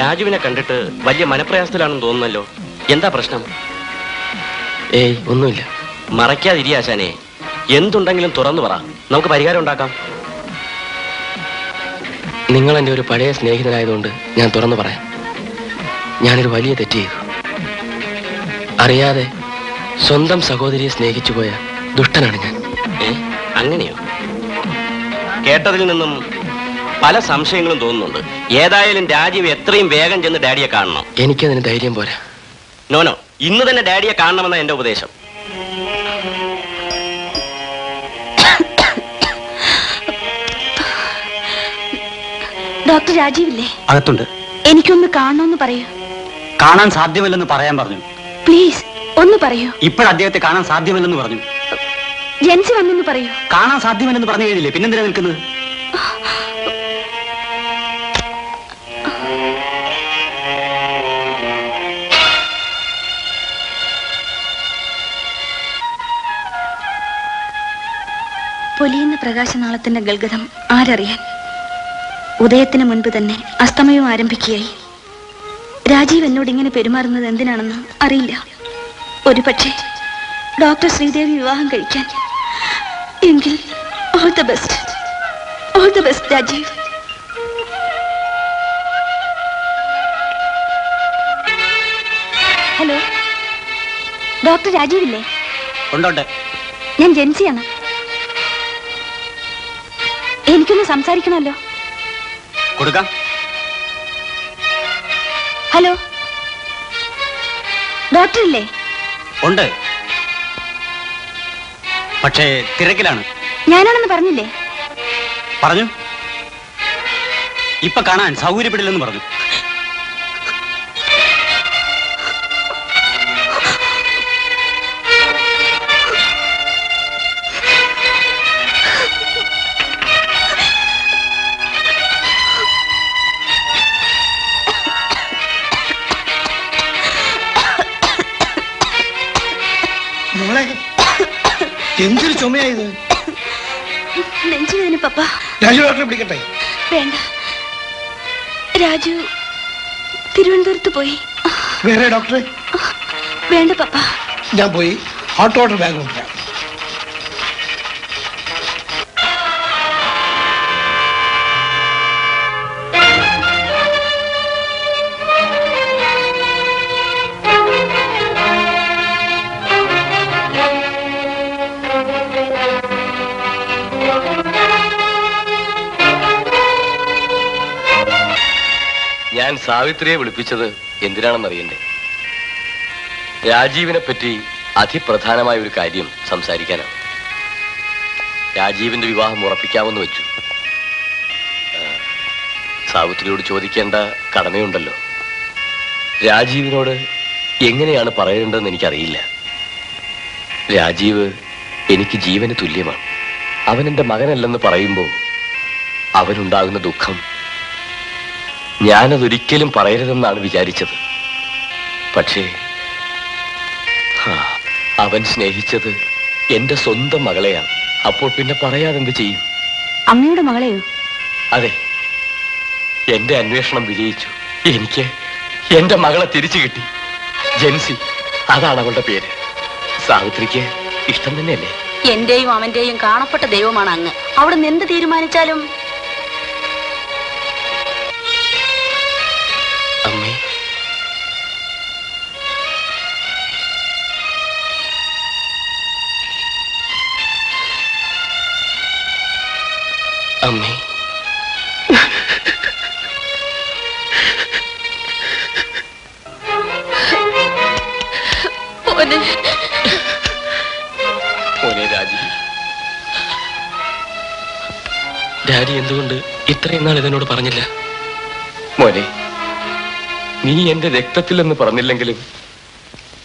രാജുവിനെ കണ്ടിട്ട് വലിയ മനപ്രയാസത്തിലാണെന്ന് തോന്നുന്നല്ലോ. എന്താ പ്രശ്നം? ഏയ്, ഒന്നുമില്ല. മറയ്ക്കാതിരിയാശാനെ, എന്തുണ്ടെങ്കിലും തുറന്നു പറ, നമുക്ക് പരിഹാരം ഉണ്ടാക്കാം. നിങ്ങൾ എൻ്റെ ഒരു പഴയ സ്നേഹിതനായതുകൊണ്ട് ഞാൻ തുറന്നു പറയാം. ഞാനൊരു വലിയ തെറ്റ് ചെയ്തു. അറിയാതെ സ്വന്തം സഹോദരിയെ സ്നേഹിച്ചു പോയ ദുഷ്ടനാണ് ഞാൻ. അങ്ങനെയോ? കേട്ടതിൽ നിന്നും പല സംശയങ്ങളും തോന്നുന്നുണ്ട്. ഏതായാലും രാജീവ് എത്രയും വേഗം ചെന്ന് ഡാഡിയെ കാണണം. എനിക്കതിന് ധൈര്യം പോരാ. നോനോ, ഇന്ന് തന്നെ ഡാഡിയെ കാണണമെന്ന എന്റെ ഉപദേശം. ഡോക്ടർ രാജീവില്ലേ? അകത്തുണ്ട്. എനിക്കൊന്ന് കാണണമെന്ന് പറയൂ. കാണാൻ സാധ്യമല്ലെന്ന് പറയാൻ പറഞ്ഞു. പ്ലീസ് ഒന്ന് പറയൂ. ഇപ്പോൾ അദ്ദേഹത്തെ കാണാൻ സാധ്യമല്ലെന്ന് പറഞ്ഞു. ജെൻസി വന്നെന്ന് പറയൂ. കാണാൻ സാധ്യമല്ലെന്ന് പറഞ്ഞു കഴിഞ്ഞില്ലേ, പിന്നെന്തിനാ നിൽക്കുന്നത്? പൊലിയുന്ന പ്രകാശനാളത്തിന്റെ ഗൽഗതം ആരറിയാൻ? ഉദയത്തിന് മുൻപ് തന്നെ അസ്തമയവും ആരംഭിക്കുകയായി. രാജീവ് എന്നോട് ഇങ്ങനെ പെരുമാറുന്നത് എന്തിനാണെന്ന് അറിയില്ല. ഒരു പക്ഷേ ഡോക്ടർ ശ്രീദേവി വിവാഹം കഴിക്കാൻ. എങ്കിൽ all the best, all the best Rajeev. Hello, doctor രാജീവില്ലേ? ഉണ്ടോട്ടെ. ഞാൻ ജെൻസിയാണ്. എനിക്കൊന്ന് സംസാരിക്കണമല്ലോ. കൊടുക്കാം. ഹലോ, ഡോക്ടർ ഇല്ലേ? ഉണ്ട്, പക്ഷേ തിരക്കിലാണ്. ഞാനാണെന്ന് പറഞ്ഞില്ലേ? പറഞ്ഞു. ഇപ്പൊ കാണാൻ സൗകര്യപ്പെടില്ലെന്ന് പറഞ്ഞു. എന്തൊരു ചുമയായത്? നെഞ്ചുവേദന പപ്പ. രാജു ഡോക്ടറെ വിളിക്കട്ടെ? വേണ്ട, രാജു തിരുവനന്തപുരത്ത് പോയി. വേറെ ഡോക്ടറെ? വേണ്ട പപ്പ. ഞാൻ പോയി ഹോട്ട് വാട്ടർ ബാഗ് കൊണ്ടുവരാം. ഞാൻ സാവിത്രിയെ വിളിപ്പിച്ചത് എന്തിനാണെന്നറിയണ്ടേ? രാജീവിനെ പറ്റി അതിപ്രധാനമായ ഒരു കാര്യം സംസാരിക്കാനാണ്. രാജീവിന്റെ വിവാഹം ഉറപ്പിക്കാമെന്ന് വെച്ചു. സാവിത്രിയോട് ചോദിക്കേണ്ട കടമയുണ്ടല്ലോ. രാജീവിനോട് എങ്ങനെയാണ് പറയേണ്ടതെന്ന് എനിക്കറിയില്ല. രാജീവ് എനിക്ക് ജീവന് തുല്യമാണ്. അവൻ എൻ്റെ മകനല്ലെന്ന് പറയുമ്പോൾ അവനുണ്ടാകുന്ന ദുഃഖം ഞാനതൊരിക്കലും പറയരുതെന്നാണ് വിചാരിച്ചത്. പക്ഷേ അവൻ സ്നേഹിച്ചത് എന്റെ സ്വന്തം മകളെയാണ്. അപ്പോൾ പിന്നെ പറയാതെന്ത് ചെയ്യും? അമ്മയുടെ മകളെയോ? അതെ, എന്റെ അന്വേഷണം വിജയിച്ചു. എനിക്ക് എന്റെ മകളെ തിരിച്ചു കിട്ടി. ജെൻസി, അതാണ് അവളുടെ പേര്. സാവിത്രിക്ക് ഇഷ്ടം തന്നെയല്ലേ? എന്റെയും അവന്റെയും കാണപ്പെട്ട ദൈവമാണ് അങ്ങ്. അവിടെ നിന്ന് എന്ത് തീരുമാനിച്ചാലും. അമ്മേ, അമ്മേ, മോനെ മോനെ രാജി, ഡാഡി എന്തുകൊണ്ട് ഇത്രയും നാൾ ഇതെന്നോട് പറഞ്ഞില്ല? മോനെ, നീ എന്റെ രക്തത്തിലെന്ന് പറഞ്ഞില്ലെങ്കിലും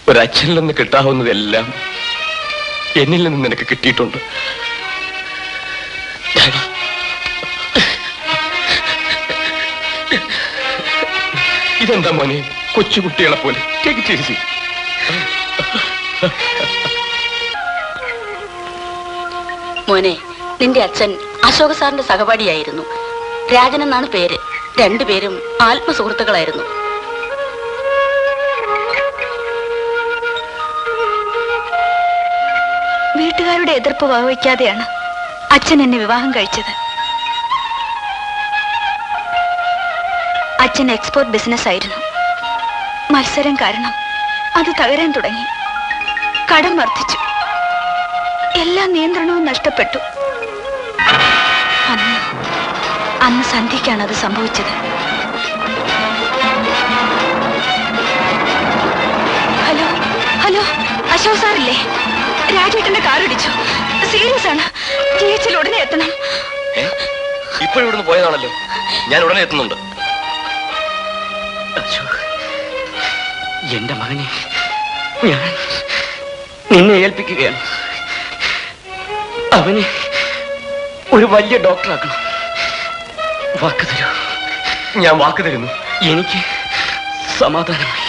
ഒരച്ഛനിൽ നിന്ന് കിട്ടാവുന്നതെല്ലാം എന്നിൽ നിന്ന് നിനക്ക് കിട്ടിയിട്ടുണ്ട്. ഡാഡി, ഇതെന്താ മോനെ, കൊച്ചുകുട്ടികളെ പോലെ ചേച്ചി? മോനെ, നിന്റെ അച്ഛൻ അശോക സാറിന്റെ സഹപാഠിയായിരുന്നു. രാജൻ എന്നാണ് പേര്. രണ്ടുപേരും ആത്മസുഹൃത്തുക്കളായിരുന്നു. വീട്ടുകാരുടെ എതിർപ്പ് വകവയ്ക്കാതെയാണ് അച്ഛൻ എന്നെ വിവാഹം കഴിച്ചത്. അച്ഛൻ എക്സ്പോർട്ട് ബിസിനസ് ആയിരുന്നു. മത്സരം കാരണം അത് തകരാൻ തുടങ്ങി. കടം വർദ്ധിച്ചു. എല്ലാ നിയന്ത്രണവും നഷ്ടപ്പെട്ടു. അന്ന് സന്ധ്യയ്ക്കാണ് അത് സംഭവിച്ചത്. ഹലോ ഹലോ, അശോക് സാറില്ലേ? രാജേട്ടന്റെ കാർ ഇടിച്ചു. സീരിയസ് ആണ്. GH ഉടനെ എത്തണം. ഇപ്പോഴും ഇവിടുന്ന് പോയതാണല്ലോ. ഞാൻ ഉടനെ എത്തുന്നുണ്ട്. എന്റെ മകനെ ഞാൻ നിന്നെ ഏൽപ്പിക്കുകയാണ്. അവനെ ഒരു വലിയ ഡോക്ടറാക്കണം. വാക്ക് തരൂ. ഞാൻ വാക്ക് തരുന്നു. എനിക്ക് സമാധാനമായി.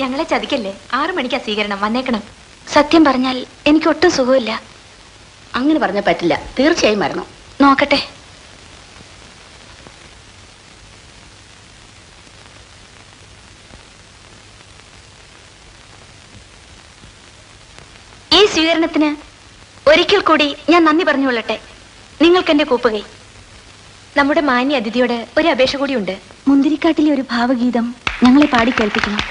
ഞങ്ങളെ ചതിക്കല്ലേ. 6 മണിക്കാ സ്വീകരണം. വന്നേക്കണം. സത്യം പറഞ്ഞാൽ എനിക്ക് ഒട്ടും സുഖമില്ല. അങ്ങനെ പറഞ്ഞാൽ പറ്റില്ല. തീർച്ചയായും വരണം. നോക്കട്ടെ. ഈ സ്വീകരണത്തിന് ഒരിക്കൽ കൂടി ഞാൻ നന്ദി പറഞ്ഞുകൊള്ളട്ടെ. നിങ്ങൾക്ക് എന്റെ കൂപ്പുകൈ. നമ്മുടെ മാന്യ അതിഥിയോട് ഒരു അപേക്ഷ കൂടിയുണ്ട്. മുന്തിരിക്കാട്ടിലെ ഒരു ഭാവഗീതം ഞങ്ങളെ പാടി കേൾപ്പിക്കണം.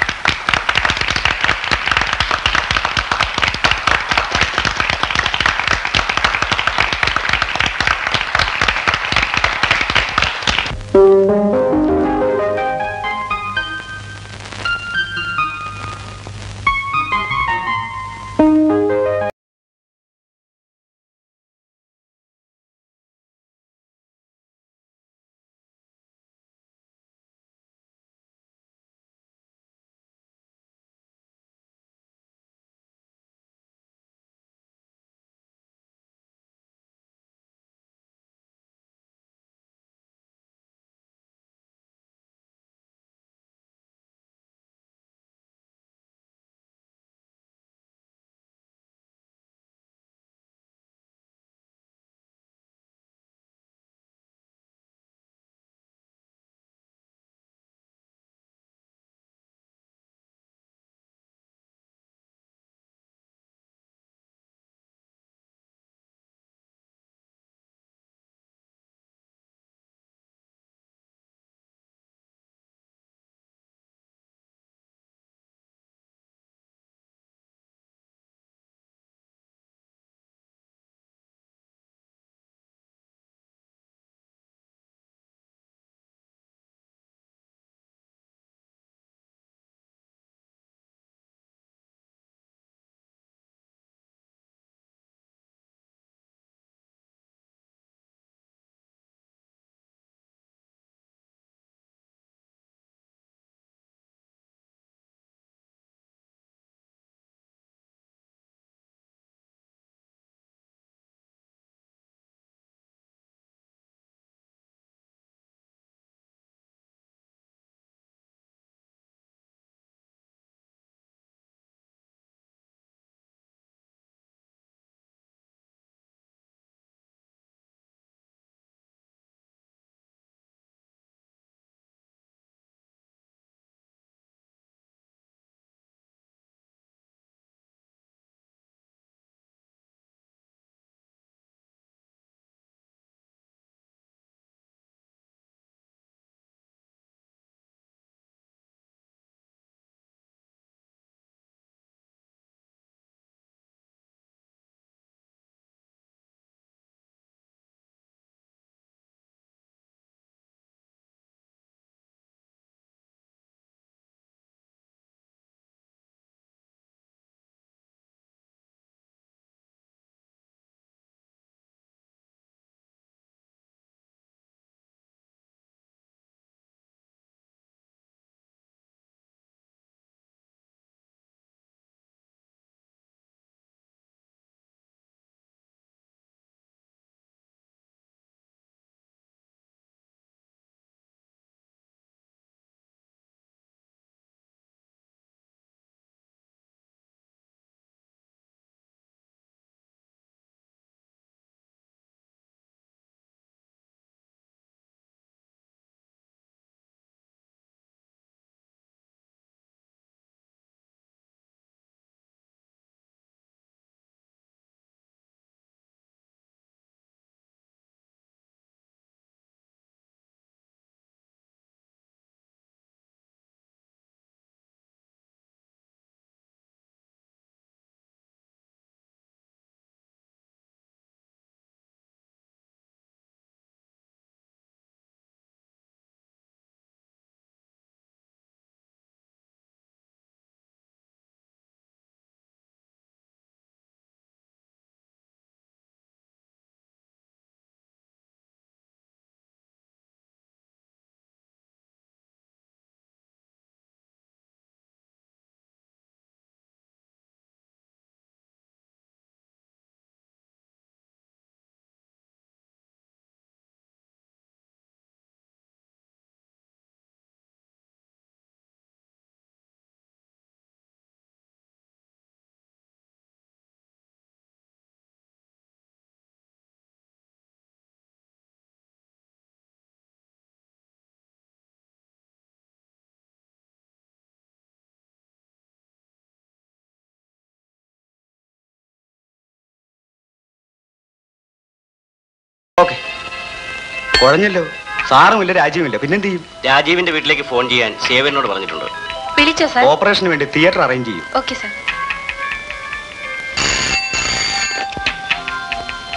കുഴഞ്ഞല്ലോ. സാറുമില്ല, രാജീവില്ല, പിന്നെന്ത് ചെയ്യും? രാജീവിന്റെ വീട്ടിലേക്ക് ഫോൺ ചെയ്യാൻ സേവനോട് പറഞ്ഞിട്ടുണ്ട്. വിളിച്ചോ സാർ? ഓപ്പറേഷന് വേണ്ടി തിയേറ്റർ അറേഞ്ച് ചെയ്യും. Okay sir.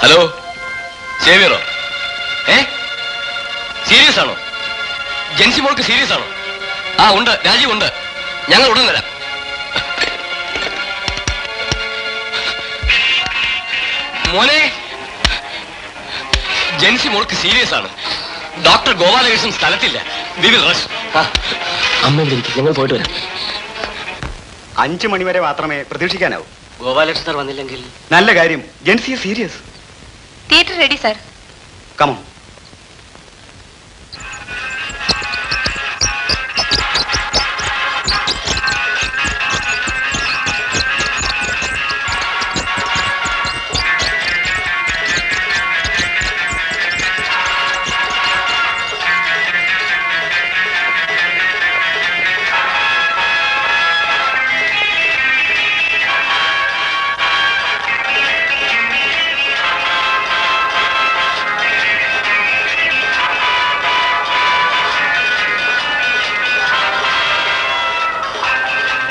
ഹലോ, സേവിയറോ? സീരിയസ് ആണോ? ജെൻസി മോൾക്ക് സീരിയസ് ആണോ? ആ ഉണ്ട്, രാജീവ് ഉണ്ട്. ഞങ്ങൾ ഉടൻ വരാം. മോനെ, ജെൻസി മോൾക്ക് സീരിയസ് ആണ്. ഡോക്ടർ ഗോപാലകൃഷ്ണൻ സ്ഥലത്തില്ല. We will rush. അമ്മ ഞങ്ങൾ പോയിട്ട് വരാം. 5 മണി വരെ മാത്രമേ പ്രതീക്ഷിക്കാനാവൂ. ഗോപാലകൃഷ്ണൻ സാർ വന്നില്ലെങ്കിൽ? നല്ല കാര്യം. Jency serious. Theatre ready sir. Come on.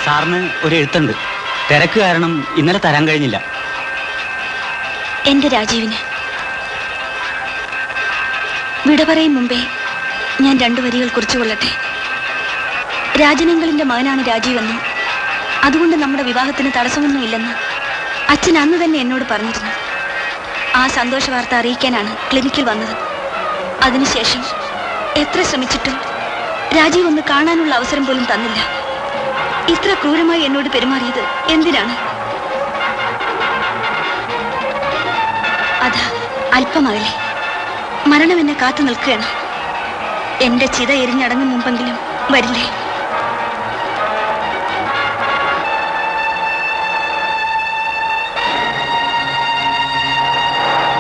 സാറിന് ഒരു എഴുത്തുണ്ട്. തിരക്ക് കാരണം ഇന്നലെ തരാൻ കഴിഞ്ഞില്ല. എന്റെ രാജീവിന് വിട പറയും മുമ്പേ ഞാൻ 2 വരികൾ കുറിച്ചുകൊള്ളട്ടെ. രാജനങ്ങളിന്റെ മകനാണ് രാജീവെന്നും അതുകൊണ്ട് നമ്മുടെ വിവാഹത്തിന് തടസ്സമൊന്നുമില്ലെന്ന് അച്ഛൻ അന്ന് തന്നെ എന്നോട് പറഞ്ഞിരുന്നു. ആ സന്തോഷ വാർത്ത അറിയിക്കാനാണ് ക്ലിനിക്കിൽ വന്നത്. അതിനുശേഷം എത്ര ശ്രമിച്ചിട്ടും രാജീവ് ഒന്ന് കാണാനുള്ള അവസരം പോലും തന്നില്ല. ഇത്ര ക്രൂരമായി എന്നോട് പെരുമാറിയത് എന്തിനാണ്? അതാ അല്പമകലെ മരണം എന്നെ കാത്തു നിൽക്കുകയാണ്. എന്റെ ചിത എരിഞ്ഞടങ്ങും മുമ്പെങ്കിലും വരില്ലേ?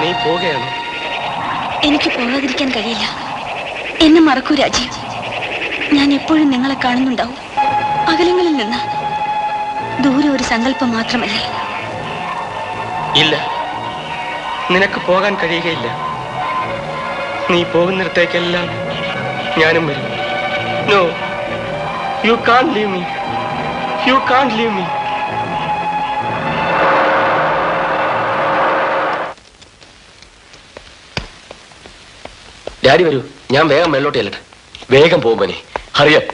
നീ പോവുകയാണ്? എനിക്ക് പോകാതിരിക്കാൻ കഴിയില്ല. എന്നെ മറക്കൂ രാജീവ്. ഞാൻ എപ്പോഴും നിങ്ങളെ കാണുന്നുണ്ടാവും. അകലങ്ങളിൽ നിന്ന്. ദൂരെ ഒരു സങ്കല്പം മാത്രമല്ലേ? ഇല്ല, നിനക്ക് പോകാൻ കഴിയുകയില്ല. നീ പോകുന്നിടത്തേക്കെല്ലാം ഞാനും വരും. No, you can't leave me. You can't leave me. Daddy വരൂ, ഞാൻ വേഗം മേലോട്ട് ചെല്ലട്ടെ. വേഗം പോകുമ്പനെ അറിയാം.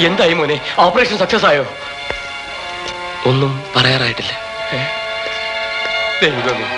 എന്തായി മോനെ? ഓപ്പറേഷൻ സക്സസ് ആയോ? ഒന്നും പറയാറായിട്ടില്ല. ദൈവമേ.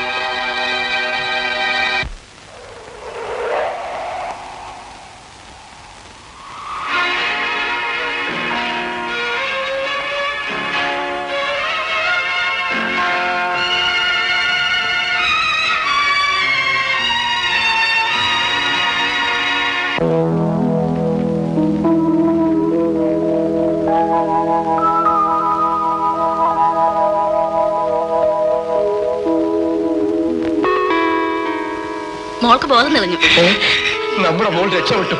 മോൾക്ക് ബോധം തെളിഞ്ഞു. നമ്മുടെ മോൾ രക്ഷപ്പെട്ടു.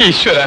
ഈശ്വര.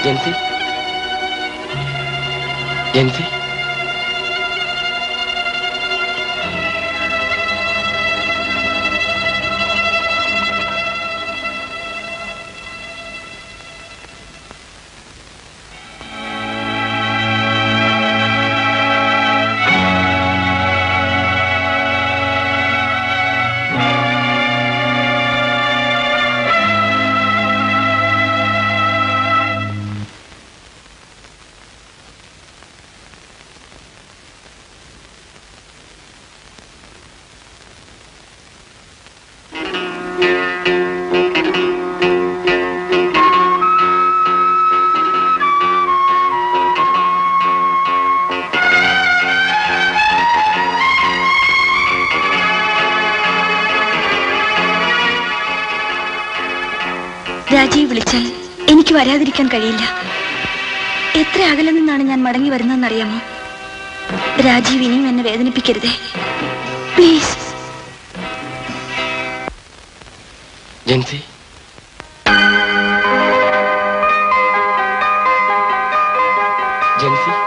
ജെൻസി, ജെൻസി, രാജീവ് വിളിച്ചാൽ എനിക്ക് വരാതിരിക്കാൻ കഴിയില്ല. എത്ര അകലെ നിന്നാണ് ഞാൻ മടങ്ങി വരുന്നതെന്നറിയാമോ? രാജീവ് ഇനിയും എന്നെ വേദനിപ്പിക്കരുതേ, പ്ലീസ്. ജെൻസി, ജെൻസി.